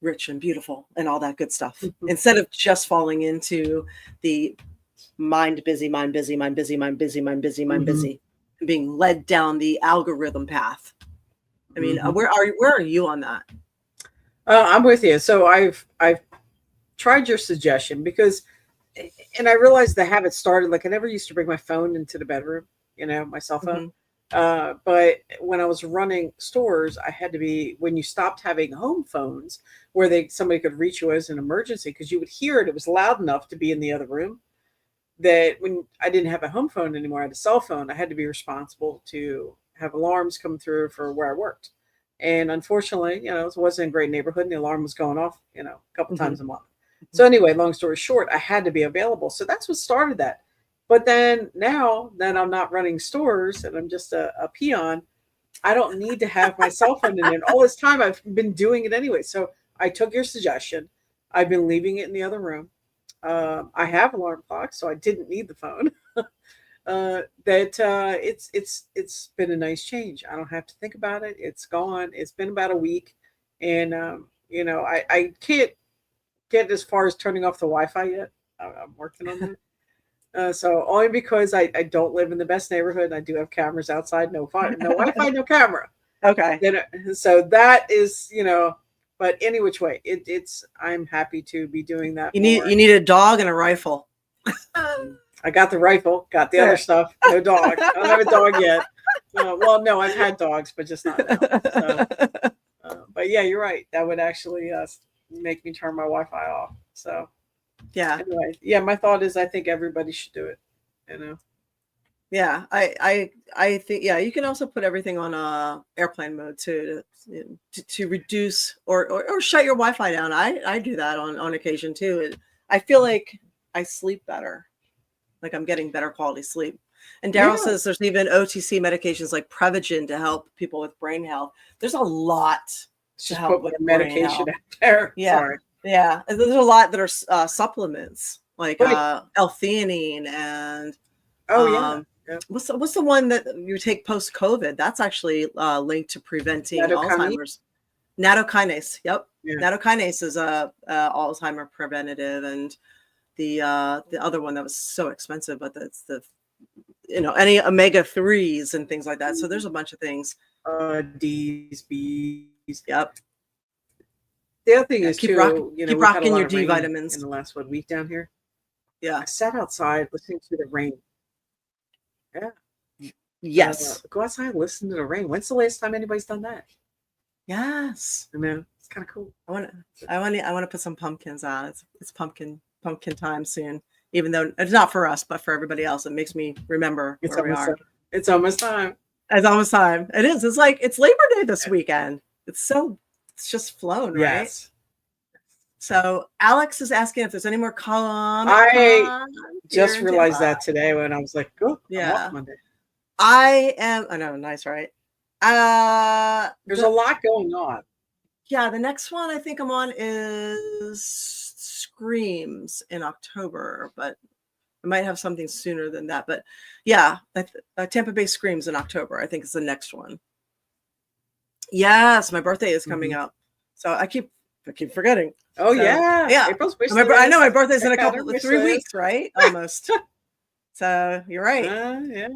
[SPEAKER 1] rich and beautiful and all that good stuff instead of just falling into the mind busy, and being led down the algorithm path. I mean, where are you on that?
[SPEAKER 4] I'm with you. So I've tried your suggestion because, and I realized the habit started, like I never used to bring my phone into the bedroom, my cell phone. But when I was running stores, I had to be, when you stopped having home phones where somebody could reach you as an emergency, because you would hear it. It was loud enough to be in the other room, that when I didn't have a home phone anymore, I had a cell phone. I had to be responsible to have alarms come through for where I worked. And unfortunately, it wasn't a great neighborhood and the alarm was going off, a couple times a month. So anyway, long story short, I had to be available. So that's what started that. But then now that I'm not running stores and I'm just a peon, I don't need to have my cell phone in there. And all this time I've been doing it anyway. So I took your suggestion. I've been leaving it in the other room. I have alarm clocks, so I didn't need the phone. It's been a nice change. I don't have to think about it. It's gone. It's been about a week, and I can't get as far as turning off the Wi-Fi yet. I'm working on that. So only because I don't live in the best neighborhood. I do have cameras outside. No Wi-Fi, no camera.
[SPEAKER 1] Okay.
[SPEAKER 4] So that is, but any which way, I'm happy to be doing that.
[SPEAKER 1] You need a dog and a rifle.
[SPEAKER 4] I got the rifle, got the other stuff. No dog. I don't have a dog yet. Well, no, I've had dogs, but just not now. So, but yeah, you're right. That would actually make me turn my Wi-Fi off. So
[SPEAKER 1] yeah.
[SPEAKER 4] Anyway, yeah, my thought is I think everybody should do it.
[SPEAKER 1] Yeah, I think you can also put everything on airplane mode too to reduce or shut your Wi-Fi down. I do that on occasion too. I feel like I sleep better, like I'm getting better quality sleep. And Daryl says there's even OTC medications like Prevagen to help people with brain health. There's a lot to help with medication out
[SPEAKER 4] there.
[SPEAKER 1] Yeah, sorry. Yeah. And there's a lot that are supplements like L-theanine and what's the one that you take post COVID? That's actually linked to preventing Alzheimer's. Nattokinase. Yep. Yeah. Nattokinase is a Alzheimer preventative, and the other one that was so expensive, but that's the any omega-3s and things like that. So there's a bunch of things.
[SPEAKER 4] D's, B's.
[SPEAKER 1] Yep.
[SPEAKER 4] The other thing is
[SPEAKER 1] keep rocking your D vitamins
[SPEAKER 4] in the last week down here.
[SPEAKER 1] Yeah.
[SPEAKER 4] I sat outside listening to the rain. Yeah.
[SPEAKER 1] Yes.
[SPEAKER 4] Go outside and listen to the rain. When's the last time anybody's done that?
[SPEAKER 1] Yes.
[SPEAKER 4] I mean, it's kind of cool.
[SPEAKER 1] I want to put some pumpkins on. It's pumpkin time soon. Even though it's not for us, but for everybody else, it makes me remember where we are.
[SPEAKER 4] It's almost time.
[SPEAKER 1] It's almost time. It is. It's like it's Labor Day this weekend. It's just flown, right?
[SPEAKER 4] Yes.
[SPEAKER 1] So Alex is asking if there's any more comments.
[SPEAKER 4] I just realized that today when I was like, "Oh,
[SPEAKER 1] yeah."
[SPEAKER 4] I'm off Monday.
[SPEAKER 1] I am. I know, nice, right?
[SPEAKER 4] There's a lot going on.
[SPEAKER 1] Yeah, the next one I think I'm on is Screams in October, but I might have something sooner than that. But yeah, Tampa Bay Screams in October, I think is the next one. Yes, my birthday is coming up, so I keep forgetting.
[SPEAKER 4] Oh yeah.
[SPEAKER 1] April's wish list. I know my birthday's in a couple of 3 weeks, right? Almost. So you're right.
[SPEAKER 4] Yeah.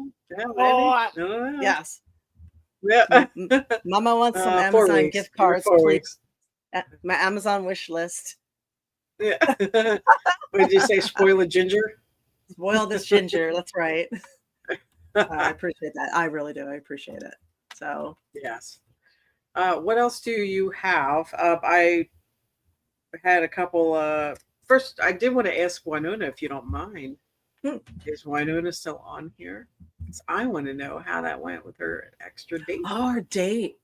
[SPEAKER 1] Yes.
[SPEAKER 4] Yeah.
[SPEAKER 1] Mama wants some Amazon gift cards, please. My Amazon wish list.
[SPEAKER 4] Yeah. What did you say? Spoil a ginger?
[SPEAKER 1] Spoil this ginger. That's right. I appreciate that. I really do. I appreciate it. So
[SPEAKER 4] yes. What else do you have? I had a couple. First, I did want to ask Winona if you don't mind. Is Winona still on here? Because I want to know how that went with her extra date.
[SPEAKER 1] Oh, her date.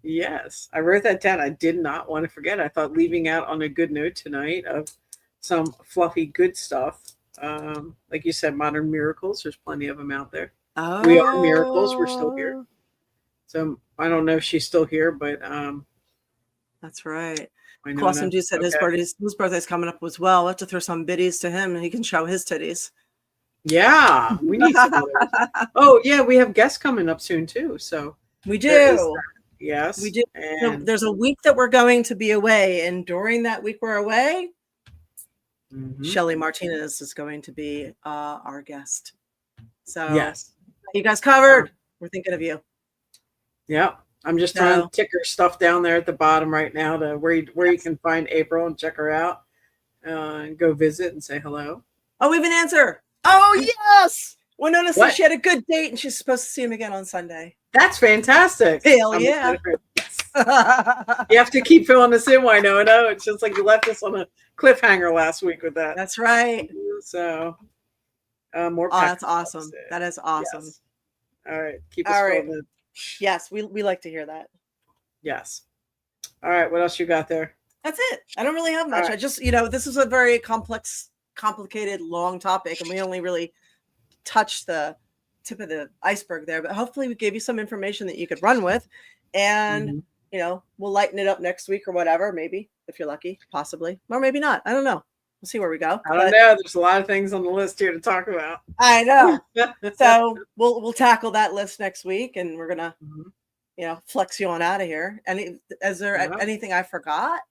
[SPEAKER 4] Yes, I wrote that down. I did not want to forget. I thought leaving out on a good note tonight of some fluffy good stuff. Like you said, modern miracles. There's plenty of them out there.
[SPEAKER 1] Oh.
[SPEAKER 4] We are miracles. We're still here. So I don't know if she's still here, but
[SPEAKER 1] that's right. Clausen Dude said his birthday's coming up as well. We'll have to throw some biddies to him and he can show his titties.
[SPEAKER 4] Yeah, we need some others. Oh, yeah, we have guests coming up soon too. So
[SPEAKER 1] We
[SPEAKER 4] there is
[SPEAKER 1] do.
[SPEAKER 4] that. Yes,
[SPEAKER 1] We do. So
[SPEAKER 4] And
[SPEAKER 1] there's a week that we're going to be away, and during that week we're away,
[SPEAKER 4] Mhm.
[SPEAKER 1] Shelly Martinez is going to be our guest. So
[SPEAKER 4] Yes,
[SPEAKER 1] you guys covered. We're thinking of you.
[SPEAKER 4] yeah. I'm just trying
[SPEAKER 1] So-
[SPEAKER 4] to tick her stuff down there at the bottom right now to where you can find April and check her out, and go visit and say hello.
[SPEAKER 1] Oh, we have an answer. Oh yes. Winona said
[SPEAKER 4] What?
[SPEAKER 1] she had a good date and she's supposed to see him again on Sunday.
[SPEAKER 4] That's fantastic.
[SPEAKER 1] Hell
[SPEAKER 4] I'm
[SPEAKER 1] yeah.
[SPEAKER 4] excited for it. Yes. You have to keep filling this in, Winona. It's just like you left us on a cliffhanger last week with that.
[SPEAKER 1] That's right.
[SPEAKER 4] So, more.
[SPEAKER 1] Oh, that's
[SPEAKER 4] Patrick
[SPEAKER 1] awesome.
[SPEAKER 4] episode.
[SPEAKER 1] That is awesome.
[SPEAKER 4] Yes. All right, keep us
[SPEAKER 1] All right.
[SPEAKER 4] filling in.
[SPEAKER 1] Yes, we like to hear that.
[SPEAKER 4] Yes. All right, what else you got there?
[SPEAKER 1] That's it. I don't really have much.
[SPEAKER 4] All right.
[SPEAKER 1] I just, this is a very complicated, long topic, and we only really touched the tip of the iceberg there. But hopefully, we gave you some information that you could run with, and
[SPEAKER 4] Mhm.
[SPEAKER 1] we'll lighten it up next week or whatever. Maybe if you're lucky, possibly, or maybe not. I don't know. We'll see where we go.
[SPEAKER 4] I don't know. There's a lot of things on the list here to talk about.
[SPEAKER 1] I know. So we'll tackle that list next week, and we're gonna
[SPEAKER 4] Mhm.
[SPEAKER 1] flex you on out of here. Is there
[SPEAKER 4] Yeah.
[SPEAKER 1] anything I forgot?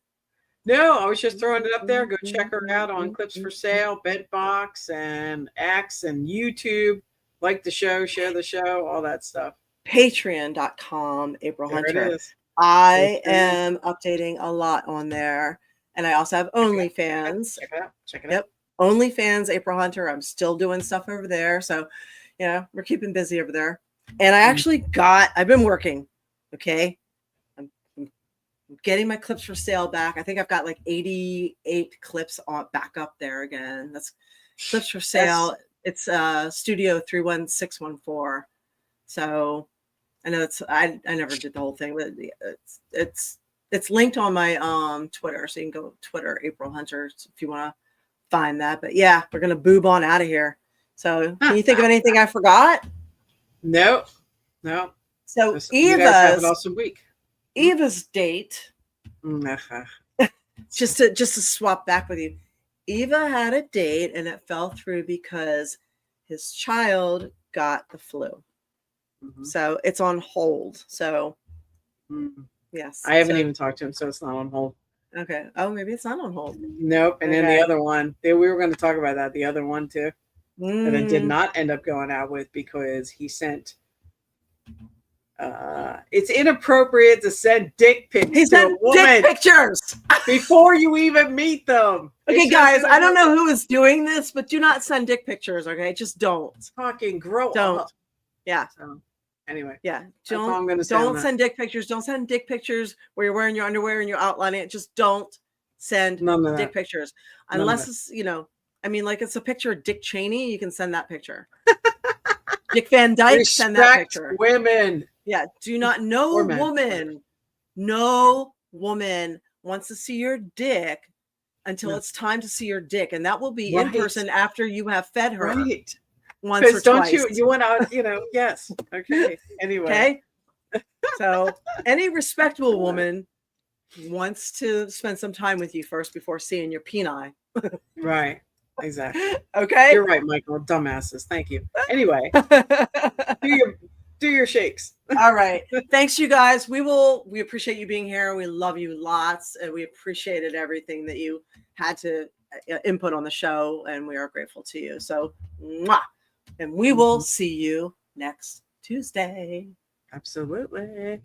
[SPEAKER 4] No, I was just throwing it up there. Go check her out on Clips for Sale, Bedbox, and X, and YouTube. Like the show, share the show, all that stuff.
[SPEAKER 1] Patreon.com, April
[SPEAKER 4] There
[SPEAKER 1] Hunter.
[SPEAKER 4] it is.
[SPEAKER 1] I
[SPEAKER 4] Patreon.
[SPEAKER 1] am updating a lot on there. And I also have OnlyFans.
[SPEAKER 4] Check it out. Check it
[SPEAKER 1] Yep.
[SPEAKER 4] out.
[SPEAKER 1] OnlyFans, April Hunter. I'm still doing stuff over there. So, we're keeping busy over there. And I actually I've been working. Okay. I'm getting my Clips for Sale back. I think I've got like 88 clips back up there again. That's Clips for Sale. It's Studio 31614. So I know I never did the whole thing, but it's linked on my Twitter. So you can go to Twitter, April Hunter, if you want to find that. But yeah, we're gonna boob on out of here. So can you think of anything I forgot?
[SPEAKER 4] No.
[SPEAKER 1] So
[SPEAKER 4] You guys have an awesome week.
[SPEAKER 1] Eva's date,
[SPEAKER 4] Mhm.
[SPEAKER 1] just to swap back with you. Eva had a date and it fell through because his child got the flu.
[SPEAKER 4] Mhm.
[SPEAKER 1] So it's on hold. So
[SPEAKER 4] Mhm.
[SPEAKER 1] yes.
[SPEAKER 4] I haven't
[SPEAKER 1] So-
[SPEAKER 4] even talked to him, so it's not on hold.
[SPEAKER 1] Okay. Oh, maybe it's not on hold.
[SPEAKER 4] Nope. And then
[SPEAKER 1] Okay.
[SPEAKER 4] the other one, we were going to talk about that. The other one too, that I did
[SPEAKER 1] Mm.
[SPEAKER 4] not end up going out with because he sent. It's inappropriate to send dick pics
[SPEAKER 1] He
[SPEAKER 4] to a
[SPEAKER 1] sent
[SPEAKER 4] woman
[SPEAKER 1] dick pictures.
[SPEAKER 4] before you even meet them.
[SPEAKER 1] Okay,
[SPEAKER 4] It's just
[SPEAKER 1] guys, I don't know who is doing this, but do not send dick pictures. Okay, just don't.
[SPEAKER 4] Fucking grow
[SPEAKER 1] Don't.
[SPEAKER 4] up.
[SPEAKER 1] Yeah,
[SPEAKER 4] So, anyway,
[SPEAKER 1] yeah.
[SPEAKER 4] that's all I'm going to say. on
[SPEAKER 1] Don't
[SPEAKER 4] that.
[SPEAKER 1] send dick pictures. Don't send dick pictures where you're wearing your underwear and you're outlining it. Just don't send
[SPEAKER 4] None of
[SPEAKER 1] dick
[SPEAKER 4] that.
[SPEAKER 1] pictures
[SPEAKER 4] None of
[SPEAKER 1] unless
[SPEAKER 4] that.
[SPEAKER 1] it's like it's a picture of Dick Cheney. You can send that picture. Dick Van Dyke, send that
[SPEAKER 4] Respect
[SPEAKER 1] picture.
[SPEAKER 4] women.
[SPEAKER 1] Yeah, do not. No
[SPEAKER 4] Or men.
[SPEAKER 1] woman wants to see your dick until
[SPEAKER 4] No.
[SPEAKER 1] it's time to see your dick, and that will be in
[SPEAKER 4] Right.
[SPEAKER 1] person after you have fed her
[SPEAKER 4] Right.
[SPEAKER 1] once or
[SPEAKER 4] Because don't
[SPEAKER 1] twice.
[SPEAKER 4] you want to, yes. Okay. Anyway.
[SPEAKER 1] Okay. So any respectable woman wants to spend some time with you first before seeing your peni.
[SPEAKER 4] Right. Exactly.
[SPEAKER 1] Okay.
[SPEAKER 4] You're right, Michael. Dumbasses. Thank you. Anyway, do your shakes.
[SPEAKER 1] All right. Thanks, you guys. We appreciate you being here. We love you lots, and we appreciated everything that you had to input on the show, and we are grateful to you. So, mwah. And we will see you next Tuesday.
[SPEAKER 4] Absolutely.